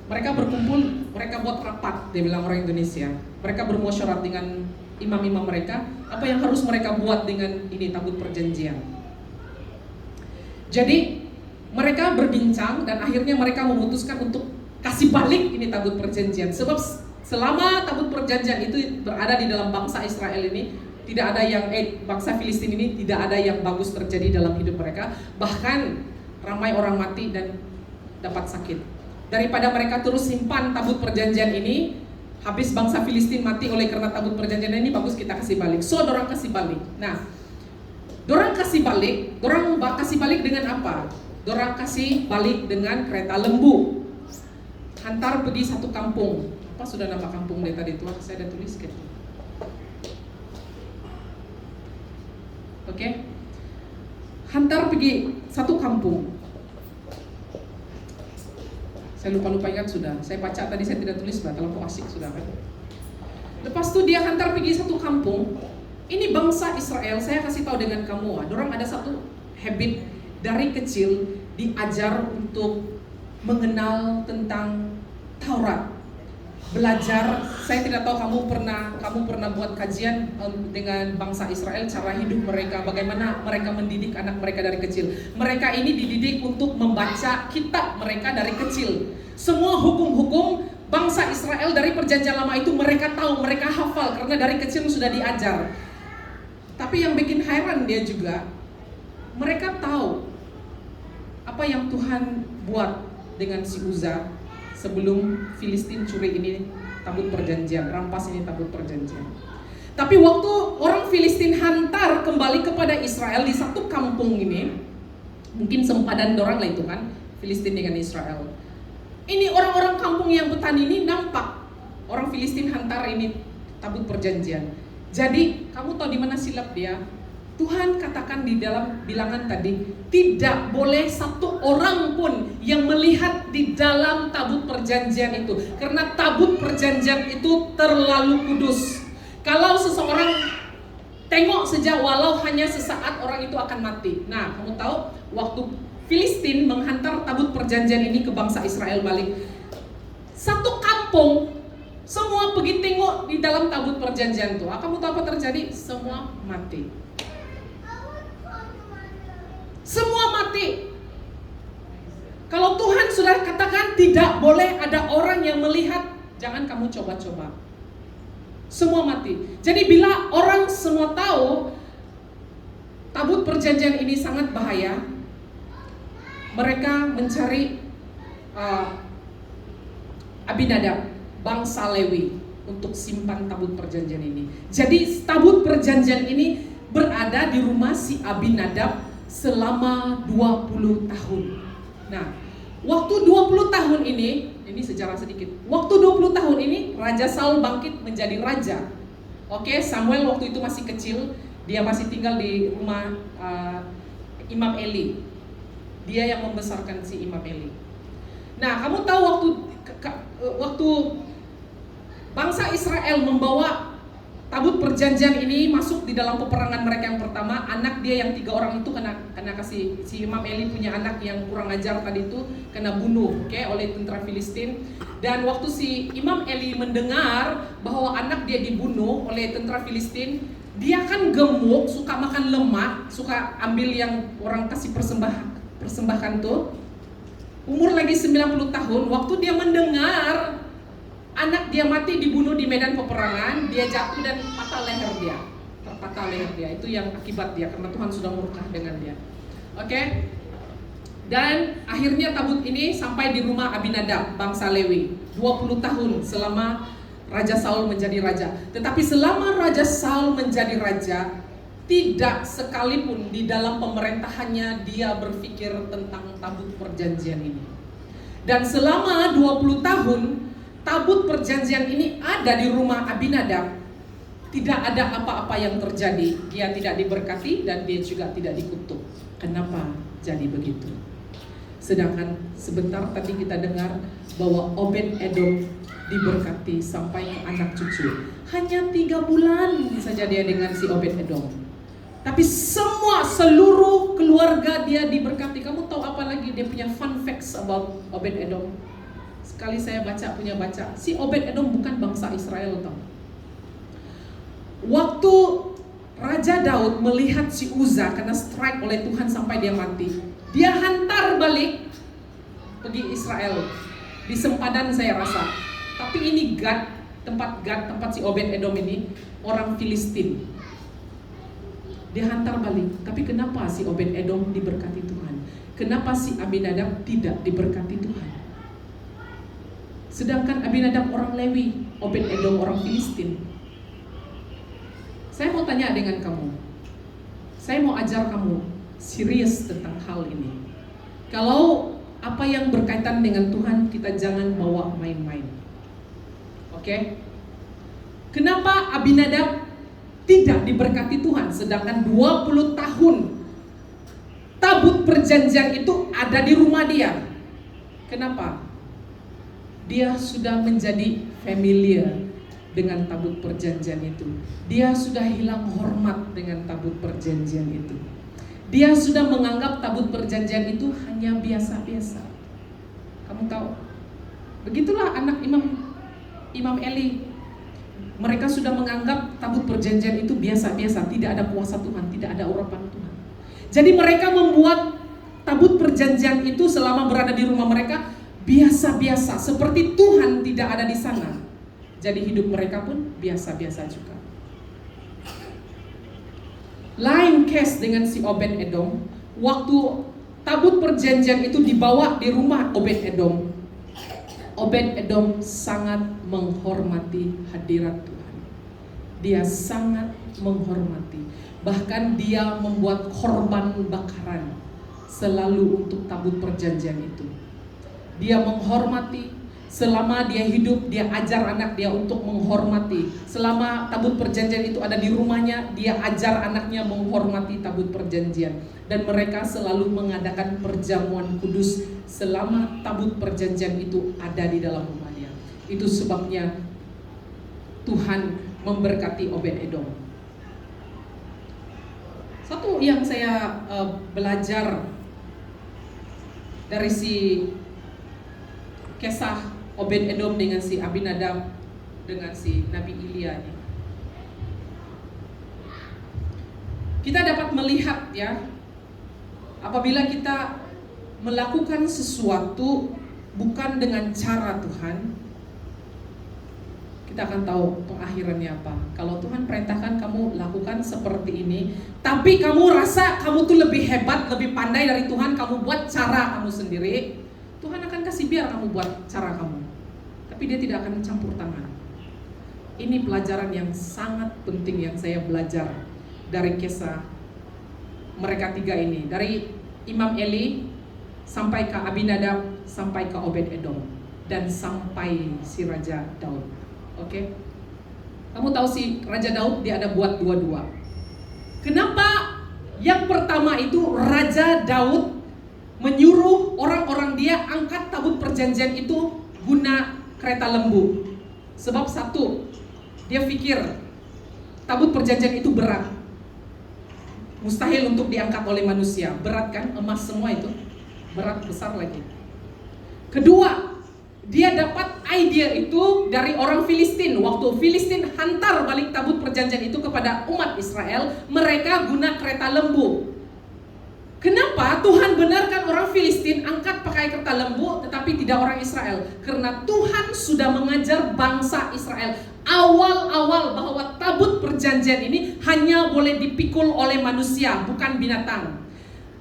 Mereka buat rapat, dia bilang orang Indonesia. Mereka bermusyawarah dengan imam-imam mereka, apa yang harus mereka buat dengan ini tabut perjanjian. Jadi mereka berbincang dan akhirnya mereka memutuskan untuk kasih balik ini tabut perjanjian. Sebab selama tabut perjanjian itu berada di dalam bangsa Israel ini, tidak ada yang bangsa Filistin ini tidak ada yang bagus terjadi dalam hidup mereka. Bahkan ramai orang mati dan dapat sakit. Daripada mereka terus simpan tabut perjanjian ini, habis bangsa Filistin mati oleh karena tabut perjanjian ini, bagus kita kasih balik. So dorang kasih balik. Nah, dorang kasih balik dengan apa? Dorang kasih balik dengan kereta lembu. Hantar pergi satu kampung. Apa sudah nama kampung dari tadi itu? Saya ada tulis kan. Oke. Hantar pergi satu kampung. Saya lupa ingat sudah. Saya baca tadi, saya tidak tulis lah, terlalu asik sudah kan. Lepas itu dia hantar pergi satu kampung. Ini bangsa Israel, saya kasih tahu dengan kamu, dorang ada satu habit dari kecil, diajar untuk mengenal tentang Taurat. Belajar, saya tidak tahu kamu pernah buat kajian dengan bangsa Israel, cara hidup mereka, bagaimana mereka mendidik anak mereka dari kecil. Mereka ini dididik untuk membaca kitab mereka dari kecil. Semua hukum-hukum bangsa Israel dari perjanjian lama itu mereka tahu, mereka hafal karena dari kecil sudah diajar. Tapi yang bikin heran dia juga, mereka tahu apa yang Tuhan buat dengan si Uza sebelum Filistin curi ini tabut perjanjian, rampas ini tabut perjanjian. Tapi waktu orang Filistin hantar kembali kepada Israel di satu kampung ini, mungkin sempadan dorang lah itu kan, Filistin dengan Israel. Ini orang-orang kampung yang petani ini nampak orang Filistin hantar ini tabut perjanjian. Jadi kamu tahu di mana silap dia? Tuhan katakan di dalam bilangan tadi, tidak boleh satu orang pun yang melihat di dalam tabut perjanjian itu, karena tabut perjanjian itu terlalu kudus. Kalau seseorang tengok saja walau hanya sesaat, orang itu akan mati. Nah, kamu tahu waktu Filistin menghantar tabut perjanjian ini ke bangsa Israel balik, satu kampung semua pergi tengok di dalam tabut perjanjian itu. Kamu tahu apa terjadi? Semua mati. Semua mati. Kalau Tuhan sudah katakan tidak boleh ada orang yang melihat, jangan kamu coba-coba. Semua mati. Jadi bila orang semua tahu tabut perjanjian ini sangat bahaya, mereka mencari Abinadab, bangsa Lewi, untuk simpan tabut perjanjian ini. Jadi tabut perjanjian ini berada di rumah si Abinadab selama 20 tahun. Nah, waktu 20 tahun ini sejarah sedikit. Waktu 20 tahun ini Raja Saul bangkit menjadi raja. Oke, Samuel waktu itu masih kecil, dia masih tinggal di rumah Imam Eli. Dia yang membesarkan si Imam Eli. Nah, kamu tahu waktu bangsa Israel membawa tabut perjanjian ini masuk di dalam peperangan mereka yang pertama, anak dia yang 3 orang itu kena kasih, si Imam Eli punya anak yang kurang ajar tadi itu kena bunuh, oleh tentara Filistin. Dan waktu si Imam Eli mendengar bahwa anak dia dibunuh oleh tentara Filistin, dia kan gemuk, suka makan lemak, suka ambil yang orang kasih persembahkan tuh. Umur lagi 90 tahun, waktu dia mendengar anak dia mati dibunuh di medan peperangan, dia jatuh dan patah leher dia. Terpatah leher dia. Itu yang akibat dia karena Tuhan sudah murka dengan dia. Oke? Dan akhirnya tabut ini sampai di rumah Abinadab, bangsa Lewi. 20 tahun selama Raja Saul menjadi raja. Tetapi selama Raja Saul menjadi raja, tidak sekalipun di dalam pemerintahannya dia berpikir tentang tabut perjanjian ini. Dan selama 20 tahun tabut perjanjian ini ada di rumah Abinadab, tidak ada apa-apa yang terjadi. Dia tidak diberkati dan dia juga tidak dikutuk. Kenapa jadi begitu? Sedangkan sebentar tadi kita dengar bahwa Obed Edom diberkati sampai ke anak cucu. Hanya 3 bulan saja dia dengan si Obed Edom. Tapi seluruh keluarga dia diberkati. Kamu tahu apa lagi dia punya fun facts about Obed Edom? Sekali saya baca, si Obed Edom bukan bangsa Israel tau. Waktu Raja Daud melihat si Uza kena strike oleh Tuhan sampai dia mati, dia hantar balik pergi Israel di sempadan saya rasa. Tapi ini tempat si Obed Edom ini orang Filistin. Dia hantar balik. Tapi kenapa si Obed Edom diberkati Tuhan? Kenapa si Abinadab tidak diberkati Tuhan? Sedangkan Abinadab orang Lewi, Obed Edom orang Filistin. Saya mau tanya dengan kamu. Saya mau ajar kamu serius tentang hal ini. Kalau apa yang berkaitan dengan Tuhan, kita jangan bawa main-main. Oke? Kenapa Abinadab tidak diberkati Tuhan, sedangkan 20 tahun tabut perjanjian itu ada di rumah dia? Kenapa? Dia sudah menjadi familiar dengan tabut perjanjian itu. Dia sudah hilang hormat dengan tabut perjanjian itu. Dia sudah menganggap tabut perjanjian itu hanya biasa-biasa. Kamu tahu? Begitulah anak Imam Eli. Mereka sudah menganggap tabut perjanjian itu biasa-biasa, tidak ada kuasa Tuhan, tidak ada urapan Tuhan. Jadi mereka membuat tabut perjanjian itu selama berada di rumah mereka biasa-biasa, seperti Tuhan tidak ada di sana. Jadi hidup mereka pun biasa-biasa juga. Lain case dengan si Obed Edom. Waktu tabut perjanjian itu dibawa di rumah Obed Edom, Obed Edom sangat menghormati hadirat Tuhan. Dia sangat menghormati. Bahkan dia membuat korban bakaran selalu untuk tabut perjanjian itu. Dia menghormati. Selama dia hidup, dia ajar anak dia untuk menghormati. Selama tabut perjanjian itu ada di rumahnya, dia ajar anaknya menghormati tabut perjanjian. Dan mereka selalu mengadakan perjamuan kudus selama tabut perjanjian itu ada di dalam rumahnya. Itu sebabnya Tuhan memberkati Obed Edom. Satu yang saya belajar dari si kisah Obed Edom dengan si Abinadab dengan si Nabi Ilya ini, kita dapat melihat ya, apabila kita melakukan sesuatu bukan dengan cara Tuhan, kita akan tahu pengakhirannya apa. Kalau Tuhan perintahkan kamu lakukan seperti ini, tapi kamu rasa kamu tuh lebih hebat, lebih pandai dari Tuhan, kamu buat cara kamu sendiri, Tuhan akan kasih biar kamu buat cara kamu, tapi dia tidak akan campur tangan. Ini pelajaran yang sangat penting yang saya belajar dari kisah mereka tiga ini, dari Imam Eli sampai ke Abinadab, sampai ke Obed Edom, dan sampai si Raja Daud. Oke? Kamu tahu si Raja Daud dia ada buat dua-dua. Kenapa yang pertama itu Raja Daud menyuruh orang-orang dia angkat tabut perjanjian itu guna kereta lembu? Sebab satu, dia pikir tabut perjanjian itu berat, mustahil untuk diangkat oleh manusia. Berat kan, emas semua itu, berat besar lagi. Kedua, dia dapat ide itu dari orang Filistin. Waktu Filistin hantar balik tabut perjanjian itu kepada umat Israel, mereka guna kereta lembu. Kenapa Tuhan benarkan orang Filistin angkat pakai kereta lembu tetapi tidak orang Israel? Karena Tuhan sudah mengajar bangsa Israel awal-awal bahwa tabut perjanjian ini hanya boleh dipikul oleh manusia, bukan binatang.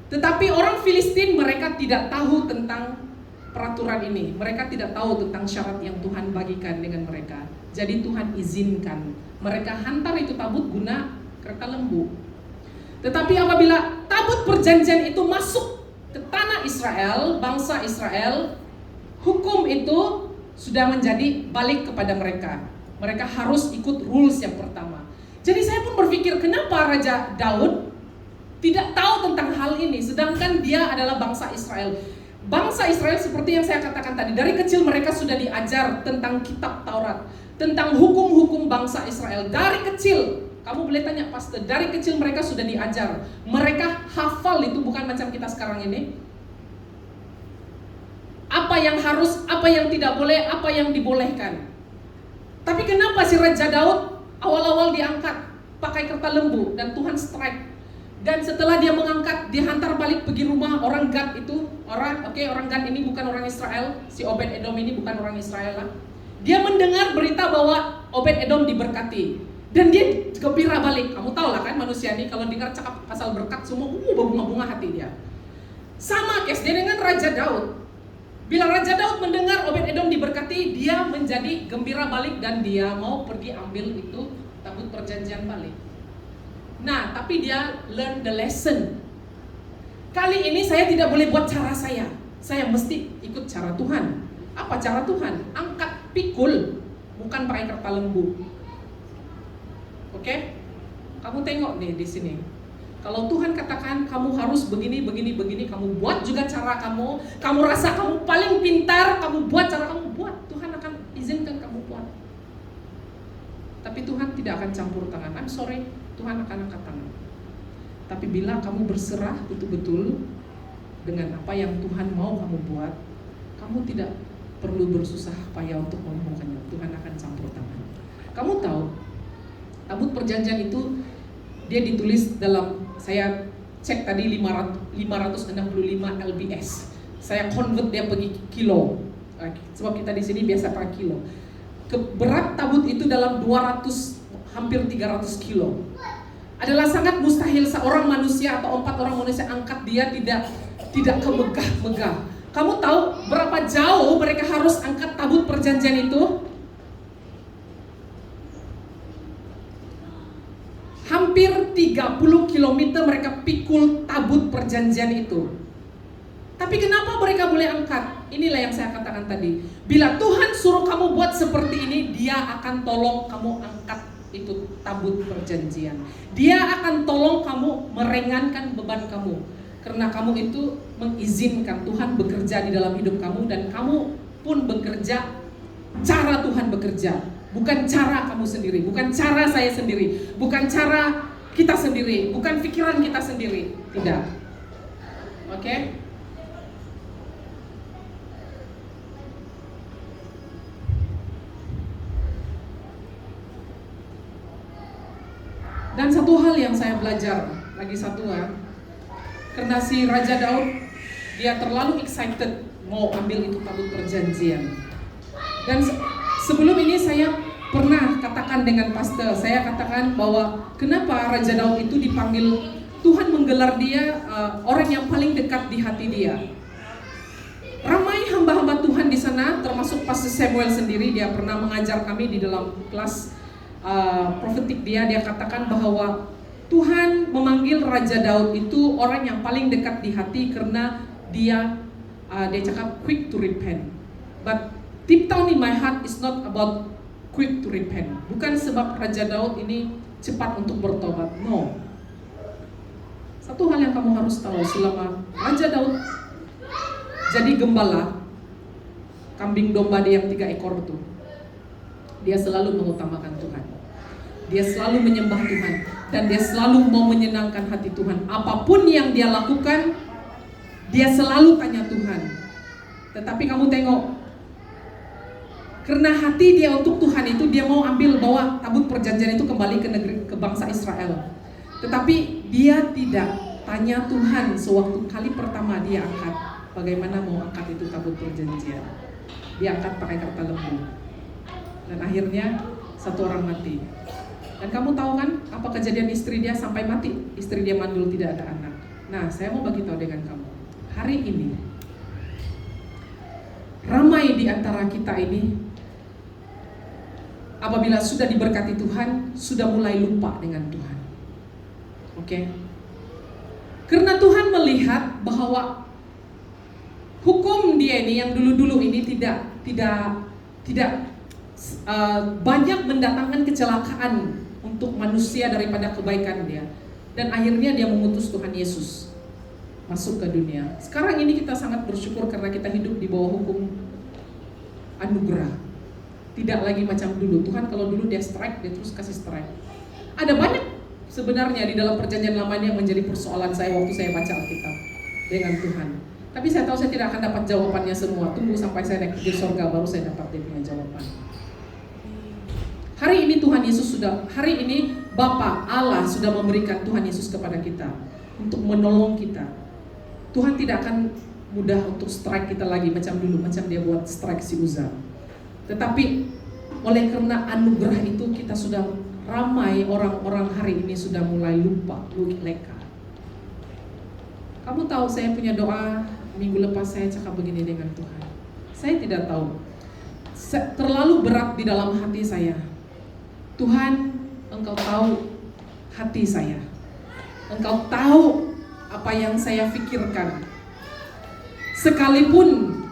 Tetapi orang Filistin mereka tidak tahu tentang peraturan ini. Mereka tidak tahu tentang syarat yang Tuhan bagikan dengan mereka. Jadi Tuhan izinkan mereka hantar itu tabut guna kereta lembu. Tetapi apabila tabut perjanjian itu masuk ke tanah Israel, bangsa Israel, hukum itu sudah menjadi balik kepada mereka. Mereka harus ikut rules yang pertama. Jadi saya pun berpikir, kenapa Raja Daud tidak tahu tentang hal ini, sedangkan dia adalah bangsa Israel. Bangsa Israel seperti yang saya katakan tadi, dari kecil mereka sudah diajar tentang kitab Taurat, tentang hukum-hukum bangsa Israel. Dari kecil, kamu boleh tanya pastor, dari kecil mereka sudah diajar. Mereka hafal itu, bukan macam kita sekarang ini. Apa yang harus, apa yang tidak boleh, apa yang dibolehkan. Tapi kenapa si Raja Daud awal-awal diangkat pakai kereta lembu dan Tuhan strike. Dan setelah dia mengangkat, dihantar balik pergi rumah orang Gad itu. Orang Gad ini bukan orang Israel. Si Obed Edom ini bukan orang Israel lah. Dia mendengar berita bahwa Obed Edom diberkati. Dan dia gembira balik. Kamu tahu lah kan manusia ini kalau dengar cakap pasal berkat semua berbunga-bunga hati dia. Sama case dia dengan Raja Daud. Bila Raja Daud mendengar Obed Edom diberkati, dia menjadi gembira balik dan dia mau pergi ambil itu tabut perjanjian balik. Nah, tapi dia learn the lesson. Kali ini saya tidak boleh buat cara saya. Saya mesti ikut cara Tuhan. Apa cara Tuhan? Angkat pikul, bukan pakai kereta lembu. Oke? Kamu tengok nih di sini. Kalau Tuhan katakan kamu harus begini, kamu buat juga cara kamu. Kamu rasa kamu paling pintar, kamu buat cara kamu buat. Tuhan akan izinkan kamu buat. Tapi Tuhan tidak akan campur tangan. I'm sorry, Tuhan akan angkat tangan. Tapi bila kamu berserah betul-betul dengan apa yang Tuhan mau kamu buat, kamu tidak perlu bersusah payah untuk melakukannya. Tuhan akan campur tangan. Kamu tahu, tabut perjanjian itu dia ditulis dalam, saya cek tadi 565 lbs. Saya convert dia pergi kilo. Sebab kita di sini biasa pakai kilo. Berat tabut itu dalam 200 hampir 300 kilo. Adalah sangat mustahil seorang manusia atau 4 orang manusia angkat dia tidak kemegah-megah. Kamu tahu berapa jauh mereka harus angkat tabut perjanjian itu? Hampir 30 km mereka pikul tabut perjanjian itu. Tapi kenapa mereka boleh angkat? Inilah yang saya katakan tadi. Bila Tuhan suruh kamu buat seperti ini, Dia akan tolong kamu angkat itu tabut perjanjian. Dia akan tolong kamu meringankan beban kamu. Karena kamu itu mengizinkan Tuhan bekerja di dalam hidup kamu, dan kamu pun bekerja cara Tuhan bekerja. Bukan cara kamu sendiri, bukan cara saya sendiri, bukan cara kita sendiri, bukan pikiran kita sendiri. Tidak. Oke? Dan satu hal yang saya belajar, lagi satu ya, karena si Raja Daud, dia terlalu excited mau ambil itu tabut perjanjian. Dan sebelum ini saya pernah katakan dengan pastor, saya katakan bahwa kenapa Raja Daud itu dipanggil, Tuhan menggelar dia orang yang paling dekat di hati dia. Ramai hamba-hamba Tuhan di sana, termasuk Pastor Samuel sendiri, dia pernah mengajar kami di dalam kelas profetik dia katakan bahwa Tuhan memanggil Raja Daud itu orang yang paling dekat di hati karena dia cakap quick to repent. But deep down in my heart is not about quick to repent. Bukan sebab Raja Daud ini cepat untuk bertobat. No. Satu hal yang kamu harus tahu, selama Raja Daud jadi gembala kambing domba dia yang 3 ekor itu, dia selalu mengutamakan Tuhan. Dia selalu menyembah Tuhan, dan dia selalu mau menyenangkan hati Tuhan. Apapun yang dia lakukan, dia selalu tanya Tuhan. Tetapi kamu tengok, karena hati dia untuk Tuhan itu, dia mau ambil bawa tabut perjanjian itu kembali ke bangsa Israel. Tetapi dia tidak tanya Tuhan sewaktu kali pertama dia angkat, bagaimana mau angkat itu tabut perjanjian. Dia angkat pakai kerta lembu, dan akhirnya satu orang mati. Dan kamu tahu kan apa kejadian istri dia sampai mati? Istri dia mandul, tidak ada anak. Nah, saya mau bagi tahu dengan kamu, hari ini ramai di antara kita ini apabila sudah diberkati Tuhan, sudah mulai lupa dengan Tuhan. Oke? Karena Tuhan melihat bahwa hukum dia ini yang dulu-dulu ini tidak banyak mendatangkan kecelakaan untuk manusia daripada kebaikan dia. Dan akhirnya dia mengutus Tuhan Yesus masuk ke dunia. Sekarang ini kita sangat bersyukur karena kita hidup di bawah hukum anugerah. Tidak lagi macam dulu. Tuhan kalau dulu dia strike, dia terus kasih strike. Ada banyak sebenarnya di dalam perjanjian lama ini yang menjadi persoalan saya waktu saya baca Alkitab dengan Tuhan. Tapi saya tahu saya tidak akan dapat jawabannya semua. Tunggu sampai saya naik ke surga baru saya dapat dia punya jawaban. Hari ini Tuhan Yesus hari ini Bapa Allah sudah memberikan Tuhan Yesus kepada kita untuk menolong kita. Tuhan tidak akan mudah untuk strike kita lagi macam dulu, macam dia buat strike si Uza. Tetapi oleh karena anugerah itu, kita sudah ramai orang-orang hari ini sudah mulai lupa, leka. Kamu tahu saya punya doa minggu lepas, saya cakap begini dengan Tuhan. Saya tidak tahu, terlalu berat di dalam hati saya. Tuhan, Engkau tahu hati saya. Engkau tahu apa yang saya pikirkan. Sekalipun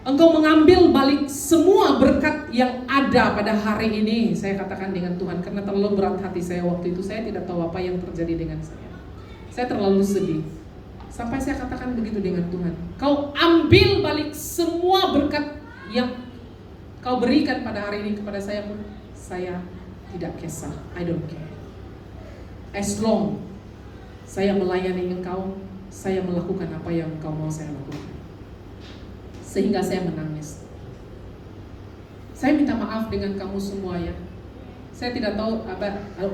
Engkau mengambil balik semua berkat yang ada pada hari ini, saya katakan dengan Tuhan, karena terlalu berat hati saya waktu itu, saya tidak tahu apa yang terjadi dengan saya. Saya terlalu sedih. Sampai saya katakan begitu dengan Tuhan. Kau ambil balik semua berkat yang Kau berikan pada hari ini kepada saya pun, saya tidak kisah. I don't care. As long saya melayani engkau, saya melakukan apa yang engkau mau saya lakukan. Sehingga saya menangis. Saya minta maaf dengan kamu semua ya. Saya tidak tahu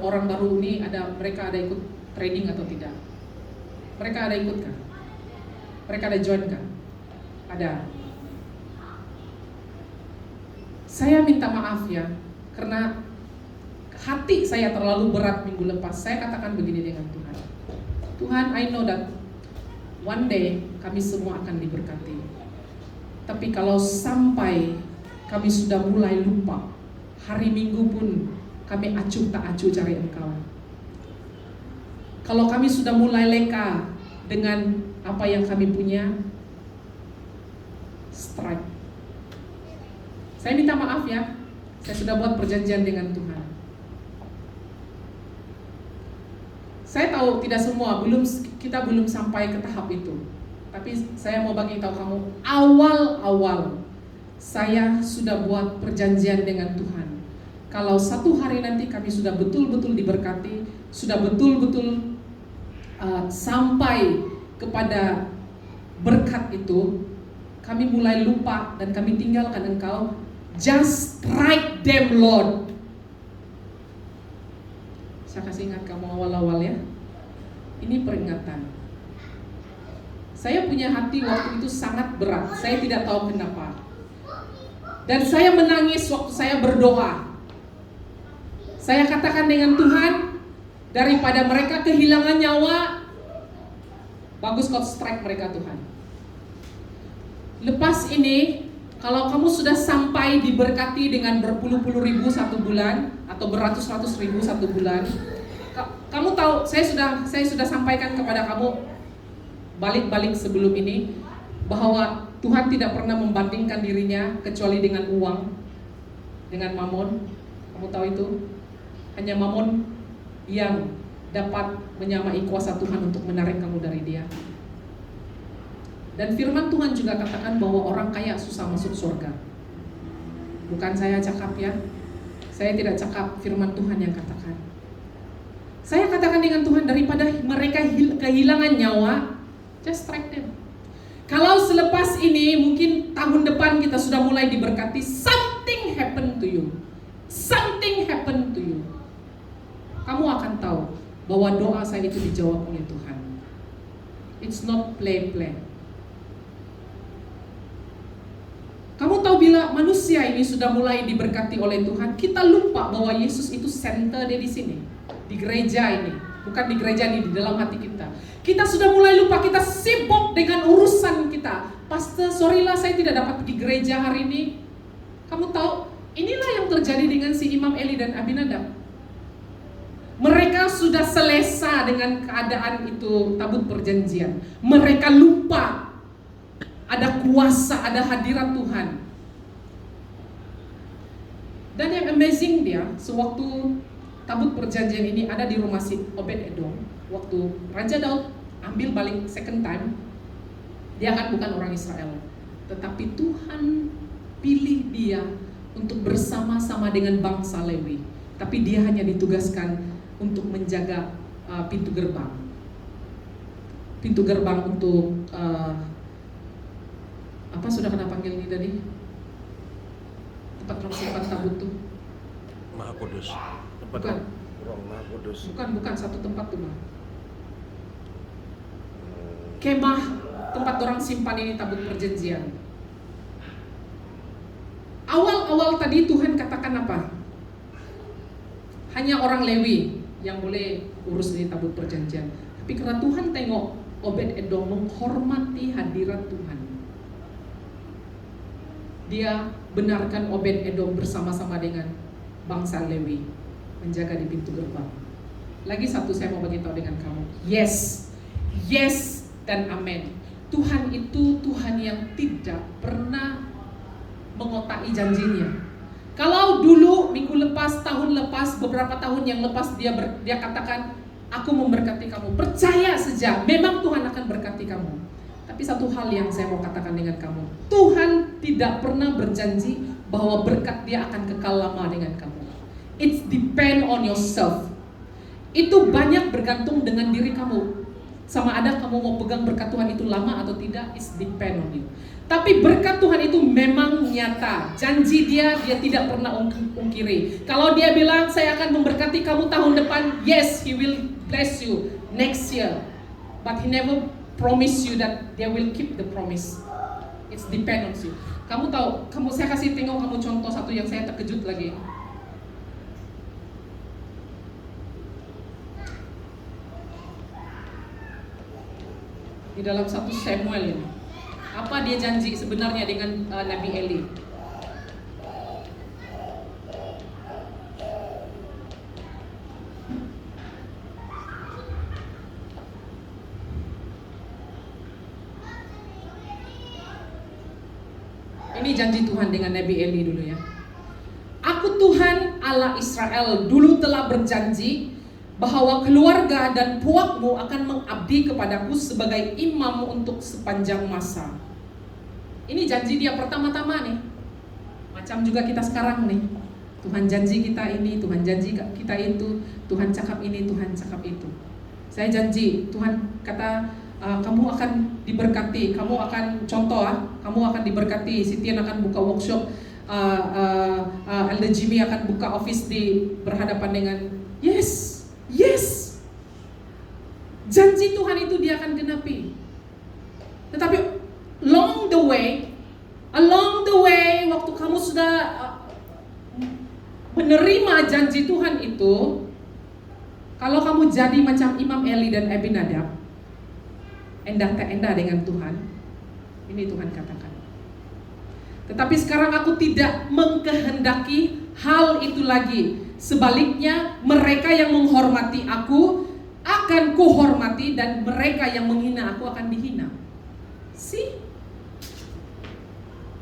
orang baru ini mereka ada ikut training atau tidak. Mereka ada ikut kan? Mereka ada join kan? Ada. Saya minta maaf ya, karena hati saya terlalu berat minggu lepas. Saya katakan begini dengan Tuhan. Tuhan, I know that one day kami semua akan diberkati. Tapi kalau sampai kami sudah mulai lupa, hari Minggu pun kami acuh tak acuh cari Engkau. Kalau kami sudah mulai leka dengan apa yang kami punya, strike. Saya minta maaf ya, saya sudah buat perjanjian dengan Tuhan. Saya tahu tidak semua, kita belum sampai ke tahap itu. Tapi saya mau bagi tahu kamu, awal-awal saya sudah buat perjanjian dengan Tuhan. Kalau satu hari nanti kami sudah betul-betul diberkati, sudah betul-betul sampai kepada berkat itu, kami mulai lupa dan kami tinggalkan Engkau. Just strike them, Lord. Saya kasih ingat kamu awal-awal ya. Ini peringatan. Saya punya hati waktu itu sangat berat. Saya tidak tahu kenapa. Dan saya menangis waktu saya berdoa. Saya katakan dengan Tuhan, daripada mereka kehilangan nyawa, bagus kau strike mereka Tuhan. Lepas ini, kalau kamu sudah sampai diberkati dengan berpuluh-puluh ribu satu bulan atau beratus-ratus ribu satu bulan, kamu tahu, saya sudah sampaikan kepada kamu balik-balik sebelum ini bahwa Tuhan tidak pernah membandingkan dirinya kecuali dengan uang, dengan mamon. Kamu tahu itu? Hanya mamon yang dapat menyamai kuasa Tuhan untuk menarik kamu dari Dia. Dan firman Tuhan juga katakan bahwa orang kaya susah masuk surga. Bukan saya cakap ya. Saya tidak cakap, firman Tuhan yang katakan. Saya katakan dengan Tuhan, daripada mereka kehilangan nyawa, just strike them. Kalau selepas ini, mungkin tahun depan kita sudah mulai diberkati, something happen to you. Something happen to you. Kamu akan tahu bahwa doa saya itu dijawab oleh Tuhan. It's not play-play. Kamu tahu bila manusia ini sudah mulai diberkati oleh Tuhan, kita lupa bahwa Yesus itu center dia di sini, di gereja ini, bukan di gereja ini, di dalam hati kita. Kita sudah mulai lupa, kita sibuk dengan urusan kita. Pastor, sorry lah saya tidak dapat pergi gereja hari ini. Kamu tahu, inilah yang terjadi dengan si Imam Eli dan Abinadab. Mereka sudah selesa dengan keadaan itu, tabut perjanjian. Mereka lupa ada kuasa, ada hadirat Tuhan. Dan yang amazing dia, sewaktu tabut perjanjian ini ada di rumah si Obed-Edom, waktu Raja Daud ambil balik second time, dia kan bukan orang Israel, tetapi Tuhan pilih dia untuk bersama-sama dengan bangsa Lewi. Tapi dia hanya ditugaskan untuk menjaga pintu gerbang. Pintu gerbang untuk apa sudah kena panggil ini tadi? Tempat orang simpan tabut tuh. Maha Kudus. Tempat Bukan. Orang Maha Kudus. Bukan satu tempat tuh, Bang. Kemah, tempat orang simpan ini tabut perjanjian. Awal-awal tadi Tuhan katakan apa? Hanya orang Lewi yang boleh urus ini tabut perjanjian. Tapi karena Tuhan tengok Obed-Edom menghormati hadirat Tuhan, dia benarkan Obed-Edom bersama-sama dengan bangsa Lewi menjaga di pintu gerbang. Lagi satu saya mau bagi tahu dengan kamu. Yes, yes dan amin. Tuhan itu Tuhan yang tidak pernah mengotai janjinya. Kalau dulu minggu lepas, tahun lepas, beberapa tahun yang lepas dia katakan, aku memberkati kamu. Percaya saja, memang Tuhan akan berkati kamu. Tapi satu hal yang saya mau katakan dengan kamu, Tuhan tidak pernah berjanji bahwa berkat dia akan kekal lama dengan kamu. It depend on yourself. Itu banyak bergantung dengan diri kamu. Sama ada kamu mau pegang berkat Tuhan itu lama atau tidak, it's depend on you. Tapi berkat Tuhan itu memang nyata. Janji dia tidak pernah ungkiri. Kalau dia bilang saya akan memberkati kamu tahun depan, yes, he will bless you next year. But he never promise you that they will keep the promise. It's depend on you. Kamu tahu, saya kasih tengok kamu contoh satu yang saya terkejut lagi. Di dalam 1 Samuel ini, apa dia janji sebenarnya dengan Nabi Eli? Ini janji Tuhan dengan Nabi Eli dulu ya. Aku Tuhan Allah Israel dulu telah berjanji bahwa keluarga dan puakmu akan mengabdi kepadaku sebagai imam untuk sepanjang masa. Ini janji dia pertama-tama nih. Macam juga kita sekarang nih. Tuhan janji kita ini, Tuhan janji kita itu, Tuhan cakap ini, Tuhan cakap itu. Saya janji, Tuhan kata kamu akan diberkati, kamu akan kamu akan diberkati. Sitian akan buka workshop, Elder Jimmy akan buka office di berhadapan dengan yes. Janji Tuhan itu dia akan genapi. Tetapi along the way waktu kamu sudah menerima janji Tuhan itu, kalau kamu jadi macam Imam Eli dan Abinadab, endah tak endah dengan Tuhan, ini Tuhan katakan. Tetapi sekarang aku tidak mengkehendaki hal itu lagi. Sebaliknya, mereka yang menghormati aku akan kuhormati, dan mereka yang menghina aku akan dihina. See?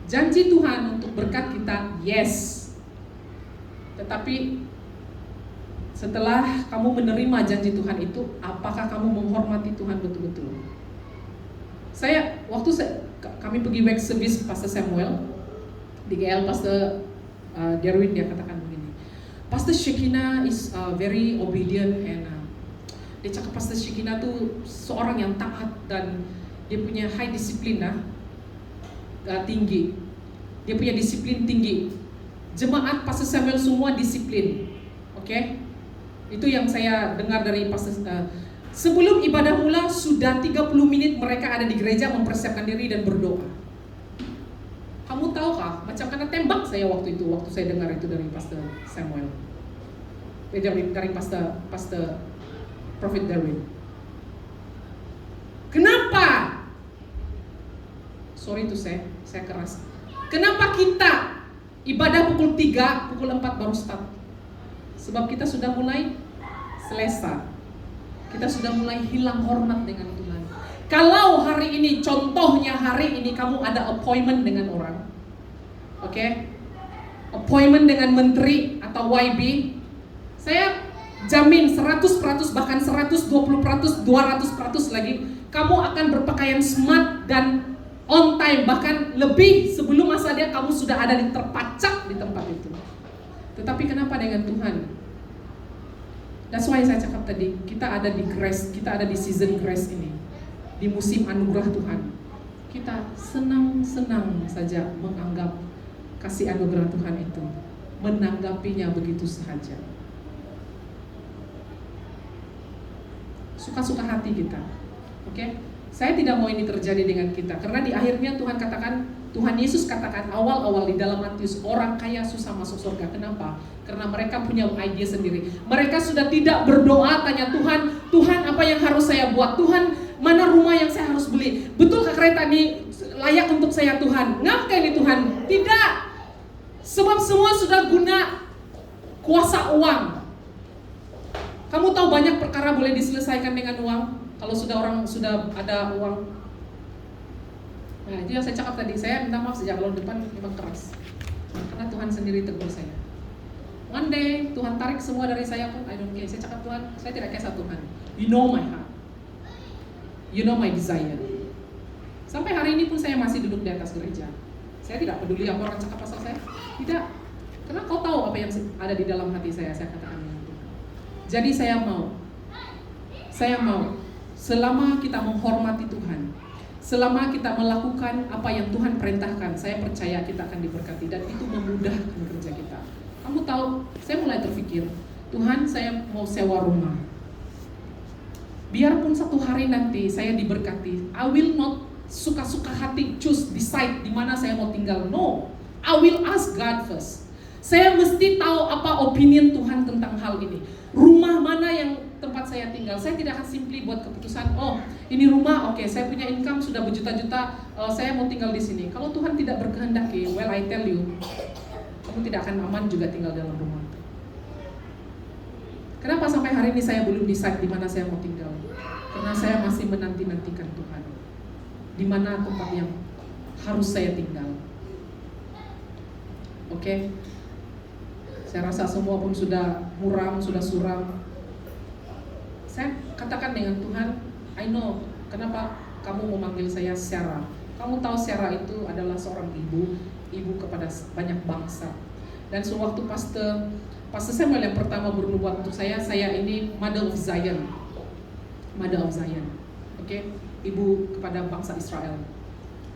Janji Tuhan untuk berkat kita, yes. Tetapi setelah kamu menerima janji Tuhan itu, apakah kamu menghormati Tuhan betul-betul? Kami pergi back service Pastor Samuel di GL, Pastor Darwin dia katakan begini, Pastor Shekinah is very obedient, and dia cakap Pastor Shekinah tuh seorang yang taat dan dia punya high disiplin tinggi. Dia punya disiplin tinggi. Jemaat Pastor Samuel semua disiplin. Oke? Itu yang saya dengar dari Pastor. Sebelum ibadah mula sudah 30 menit mereka ada di gereja mempersiapkan diri dan berdoa. Kamu tahu kah? Macam kena tembak saya waktu saya dengar itu dari Pastor Samuel. Dari Pastor Prophet Darwin. Kenapa? Sorry to say, saya keras. Kenapa kita ibadah pukul 3, pukul 4 baru start? Sebab kita sudah mulai selesa. Kita sudah mulai hilang hormat dengan Tuhan. Kalau hari ini, contohnya hari ini kamu ada appointment dengan orang, oke? Appointment dengan menteri atau YB, saya jamin 100%, bahkan 120%, 200% lagi, kamu akan berpakaian smart dan on time, bahkan lebih sebelum masa dia kamu sudah ada terpacak di tempat itu. Tetapi kenapa dengan Tuhan? That's why saya cakap tadi, kita ada di grace, kita ada di season grace ini, di musim anugerah Tuhan. Kita senang-senang saja menganggap kasih anugerah Tuhan itu, menanggapinya begitu saja. Suka-suka hati kita, oke? Saya tidak mau ini terjadi dengan kita, karena di akhirnya Tuhan Yesus katakan awal-awal di dalam Matius, orang kaya susah masuk surga. Kenapa? Karena mereka punya ide sendiri. Mereka sudah tidak berdoa, tanya Tuhan apa yang harus saya buat? Tuhan, mana rumah yang saya harus beli? Betulkah kereta ini layak untuk saya Tuhan? Ngapa ini Tuhan? Tidak. Sebab semua sudah guna kuasa uang. Kamu tahu banyak perkara boleh diselesaikan dengan uang. Kalau orang sudah ada uang. Nah, itu yang saya cakap tadi. Saya minta maaf sejak tahun depan memang keras, karena Tuhan sendiri tegur saya. One day Tuhan tarik semua dari saya pun, I don't care. Saya cakap, Tuhan, saya tidak kisah Tuhan. You know my heart, you know my desire. Sampai hari ini pun saya masih duduk di atas gereja. Saya tidak peduli apa orang cakap pasal saya. Tidak, karena kau tahu apa yang ada di dalam hati saya katakan dengan Tuhan. Jadi saya mau Saya mau, selama kita menghormati Tuhan, selama kita melakukan apa yang Tuhan perintahkan, saya percaya kita akan diberkati dan itu memudahkan kerja kita. Kamu tahu, saya mulai terpikir, Tuhan, saya mau sewa rumah. Biarpun satu hari nanti saya diberkati, I will not suka-suka hati decide di mana saya mau tinggal. No, I will ask God first. Saya mesti tahu apa opinion Tuhan tentang hal ini. Rumah mana yang tempat saya tinggal. Saya tidak akan simply buat keputusan, oh ini rumah, oke, saya punya income sudah berjuta-juta, saya mau tinggal di sini. Kalau Tuhan tidak berkehendaki, well I tell you, kamu tidak akan aman juga tinggal dalam rumah. Kenapa sampai hari ini saya belum decide di mana saya mau tinggal? Karena saya masih menanti-nantikan Tuhan. Di mana tempat yang harus saya tinggal. Oke? Saya rasa semua pun sudah muram, sudah suram. Saya katakan dengan Tuhan, I know kenapa kamu memanggil saya Sarah. Kamu tahu Sarah itu adalah seorang ibu kepada banyak bangsa. Dan sewaktu Pastor Samuel yang pertama bernubuat untuk saya ini Mother of Zion. Oke? Ibu kepada bangsa Israel.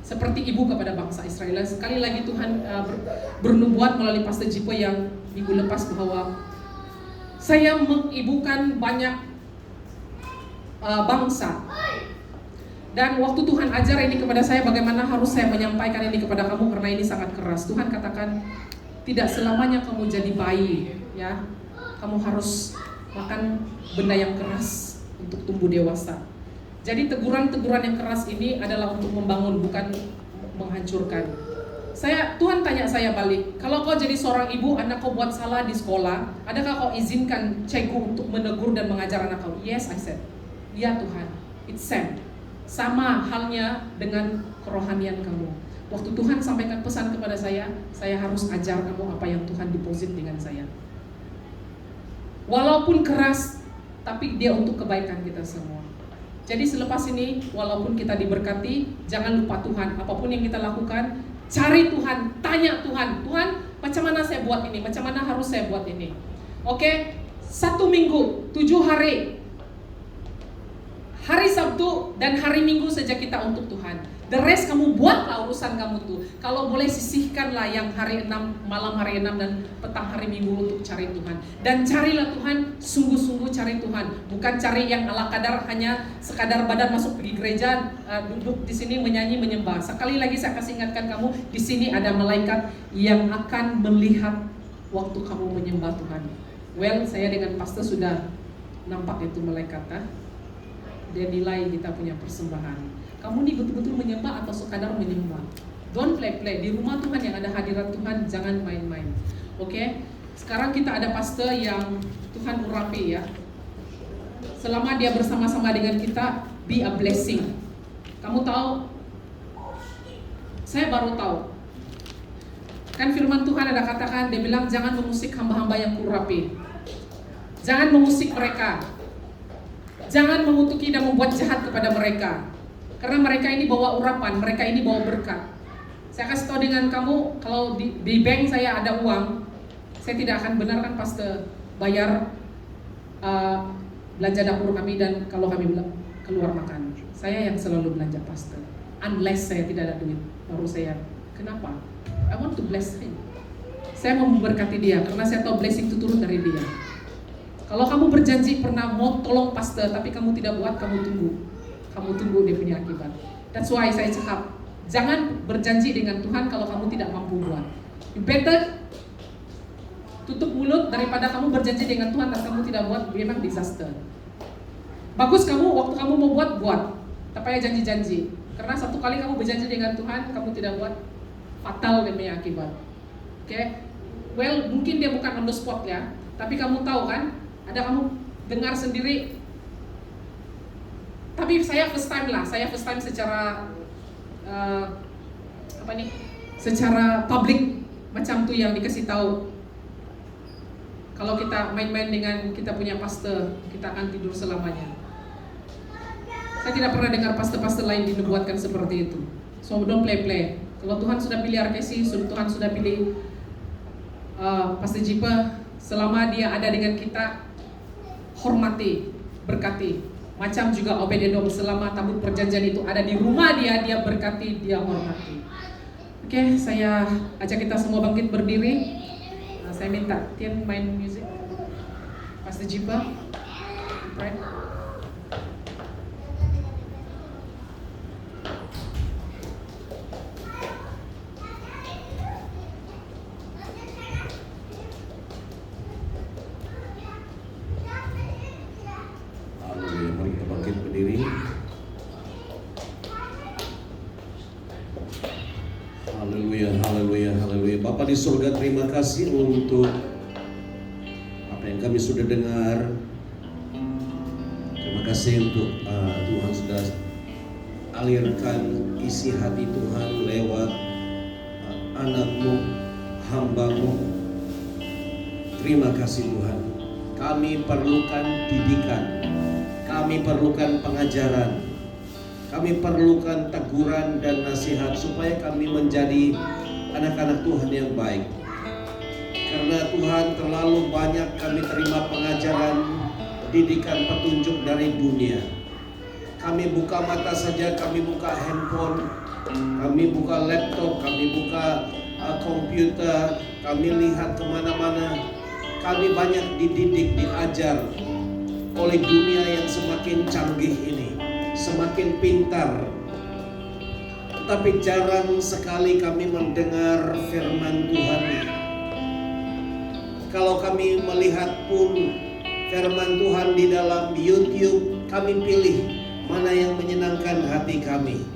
Seperti ibu kepada bangsa Israel. Sekali lagi Tuhan bernubuat melalui Pastor Jipe yang minggu lepas bahwa saya mengibukan banyak bangsa. Dan waktu Tuhan ajar ini kepada saya, bagaimana harus saya menyampaikan ini kepada kamu karena ini sangat keras. Tuhan katakan, tidak selamanya kamu jadi bayi, ya. Kamu harus makan benda yang keras untuk tumbuh dewasa. Jadi teguran-teguran yang keras ini adalah untuk membangun, bukan menghancurkan. Tuhan tanya saya balik, kalau kau jadi seorang ibu, anak kau buat salah di sekolah, adakah kau izinkan cikgu untuk menegur dan mengajar anak kau? Yes, I said. Ya Tuhan, it's same. Sama halnya dengan kerohanian kamu. Waktu Tuhan sampaikan pesan kepada saya harus ajar kamu apa yang Tuhan deposit dengan saya. Walaupun keras, tapi dia untuk kebaikan kita semua. Jadi selepas ini, walaupun kita diberkati, jangan lupa Tuhan. Apapun yang kita lakukan, cari Tuhan, tanya Tuhan. Tuhan, macam mana saya buat ini? Macam mana harus saya buat ini? Oke, 1 minggu, 7 hari. Hari Sabtu dan hari Minggu saja kita untuk Tuhan. The rest kamu buatlah urusan kamu tuh. Kalau boleh sisihkanlah yang hari 6, malam hari 6 dan petang hari Minggu untuk cari Tuhan. Dan carilah Tuhan, sungguh-sungguh cari Tuhan. Bukan cari yang ala kadar, hanya sekadar badan masuk pergi gereja, duduk di sini menyanyi menyembah. Sekali lagi saya kasih ingatkan kamu, di sini ada malaikat yang akan melihat waktu kamu menyembah Tuhan. Well, saya dengan pastor sudah nampak itu malaikat, dia nilai kita punya persembahan. Kamu nih betul-betul menyembah atau sekadar menyembah? Don't play-play. Di rumah Tuhan yang ada hadirat Tuhan, jangan main-main. Oke? Sekarang kita ada pastor yang Tuhan urapi, ya. Selama dia bersama-sama dengan kita, be a blessing. Kamu tahu, saya baru tahu. Kan firman Tuhan ada katakan, dia bilang jangan mengusik hamba-hamba yang kuurapi. Jangan mengusik mereka. Jangan mengutuki dan membuat jahat kepada mereka. Karena mereka ini bawa urapan, mereka ini bawa berkat. Saya kasih tahu dengan kamu, kalau di bank saya ada uang, saya tidak akan benarkan pastor bayar belanja dapur kami dan kalau kami keluar makan. Saya yang selalu belanja pastor. Unless saya tidak ada duit, baru saya. Kenapa? I want to bless him. Saya mau memberkati dia, karena saya tahu blessing itu turun dari dia. Kalau kamu berjanji pernah mau tolong pastor, tapi kamu tidak buat, kamu tunggu. Kamu tunggu dia punya akibat. That's why saya cakap, jangan berjanji dengan Tuhan kalau kamu tidak mampu buat. You better tutup mulut daripada kamu berjanji dengan Tuhan dan kamu tidak buat, memang disaster. Bagus kamu, waktu kamu mau buat. Tapi ya janji-janji. Karena satu kali kamu berjanji dengan Tuhan, kamu tidak buat, fatal dia punya akibat. Okay? Well, mungkin dia bukan on the spot ya, tapi kamu tahu kan, ada kamu dengar sendiri. Tapi saya first time secara secara publik macam tuh yang dikasih tahu. Kalau kita main-main dengan kita punya pastor, kita akan tidur selamanya. Saya tidak pernah dengar pastor-pastor lain dinubuatkan seperti itu. So don't play-play. Kalau Tuhan sudah pilih RKC, Tuhan sudah pilih Pastor Jipe, selama dia ada dengan kita, hormati, berkati. Macam juga Obed-Edom, selama tabut perjanjian itu ada di rumah dia, dia berkati, dia hormati. Oke, saya ajak kita semua bangkit berdiri. Saya minta Tian main musik. Pastor Jipa, pray. Haleluya, mari kita bangkit berdiri. Haleluya, haleluya, haleluya. Bapa di surga, terima kasih untuk apa yang kami sudah dengar. Terima kasih untuk Tuhan sudah alirkan isi hati Tuhan lewat anak-Mu, hamba-Mu. Terima kasih Tuhan. Kami perlukan didikan, kami perlukan pengajaran, kami perlukan teguran dan nasihat supaya kami menjadi anak-anak Tuhan yang baik. Karena Tuhan, terlalu banyak kami terima pengajaran, didikan, petunjuk dari dunia. Kami buka mata saja, kami buka handphone, kami buka laptop, kami buka komputer, kami lihat kemana-mana. Kami banyak dididik, diajar oleh dunia yang semakin canggih ini, semakin pintar. Tetapi jarang sekali kami mendengar firman Tuhan. Kalau kami melihat pun firman Tuhan di dalam YouTube, kami pilih mana yang menyenangkan hati kami.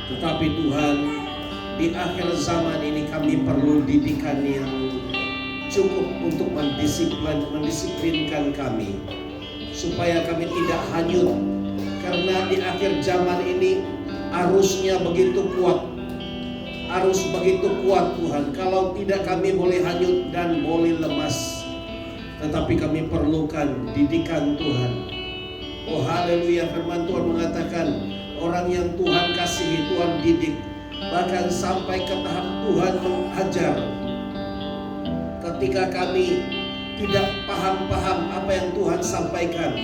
Tetapi Tuhan, di akhir zaman ini kami perlu didikan yang cukup untuk mendisiplinkan kami, supaya kami tidak hanyut. Karena di akhir zaman ini arusnya begitu kuat, arus begitu kuat Tuhan. Kalau tidak, kami boleh hanyut dan boleh lemas. Tetapi kami perlukan didikan Tuhan. Oh haleluya, firman Tuhan mengatakan orang yang Tuhan kasihi, Tuhan didik, bahkan sampai ke tahap Tuhan mengajar. Ketika kami tidak paham apa yang Tuhan sampaikan,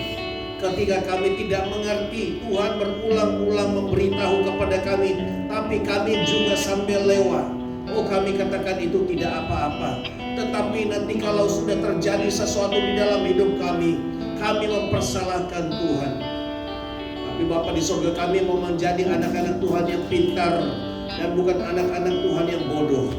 ketika kami tidak mengerti, Tuhan berulang-ulang memberitahu kepada kami, tapi kami juga sambil lewat. Oh, kami katakan itu tidak apa-apa. Tetapi nanti kalau sudah terjadi sesuatu di dalam hidup kami mempersalahkan Tuhan. Tapi Bapa di surga, kami mau menjadi anak-anak Tuhan yang pintar dan bukan anak-anak Tuhan yang bodoh.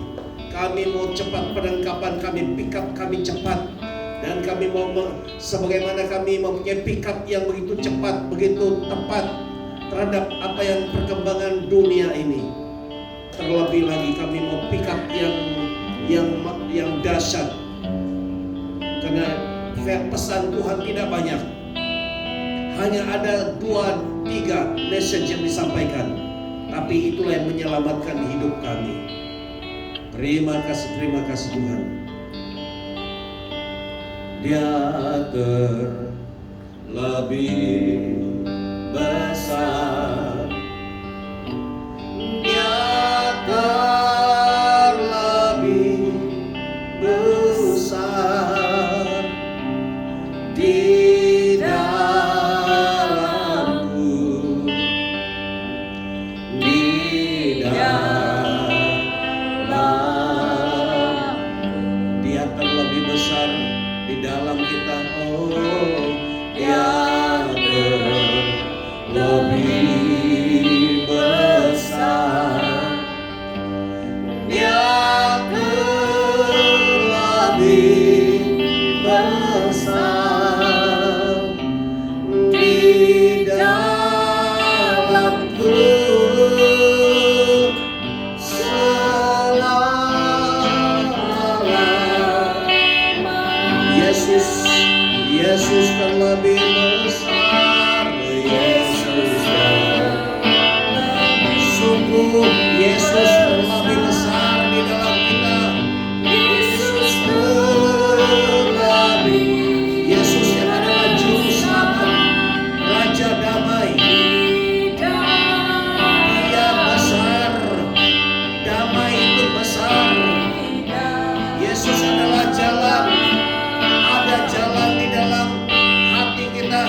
Kami mau cepat penangkapan, kami pick up kami cepat. Dan kami mau sebagaimana kami mempunyai pick up yang begitu cepat, begitu tepat terhadap apa yang perkembangan dunia ini. Terlebih lagi kami mau pick up yang dahsyat. Karena pesan Tuhan tidak banyak. Hanya ada 2-3 message yang disampaikan. Tapi itulah yang menyelamatkan hidup kami. Terima kasih Tuhan. Dia terlebih besar, Dia terlebih besar di dalamku, di dalam. Dia terlebih besar di dalam kita. Oh, Dia terlebih besar, Dia terlebih besar di dalamku. Yesus terlebih besar, Yesus sungguh, Yesus terlebih besar di dalam kita. Yesus terlebih, Yesus yang adalah juru selamat, Raja damai. Dia besar, damai itu besar. Yesus adalah jalan. Ada jalan di dalam hati kita,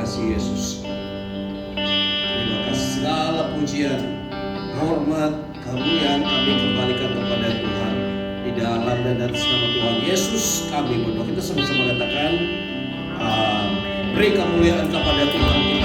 kasih Yesus. Terima kasih, segala pujian, hormat, kemuliaan kami kembalikan kepada Tuhan. Di dalam dan atas nama Tuhan Yesus kami berdoa. Kita sama-sama katakan, beri kemuliaan kepada Tuhan.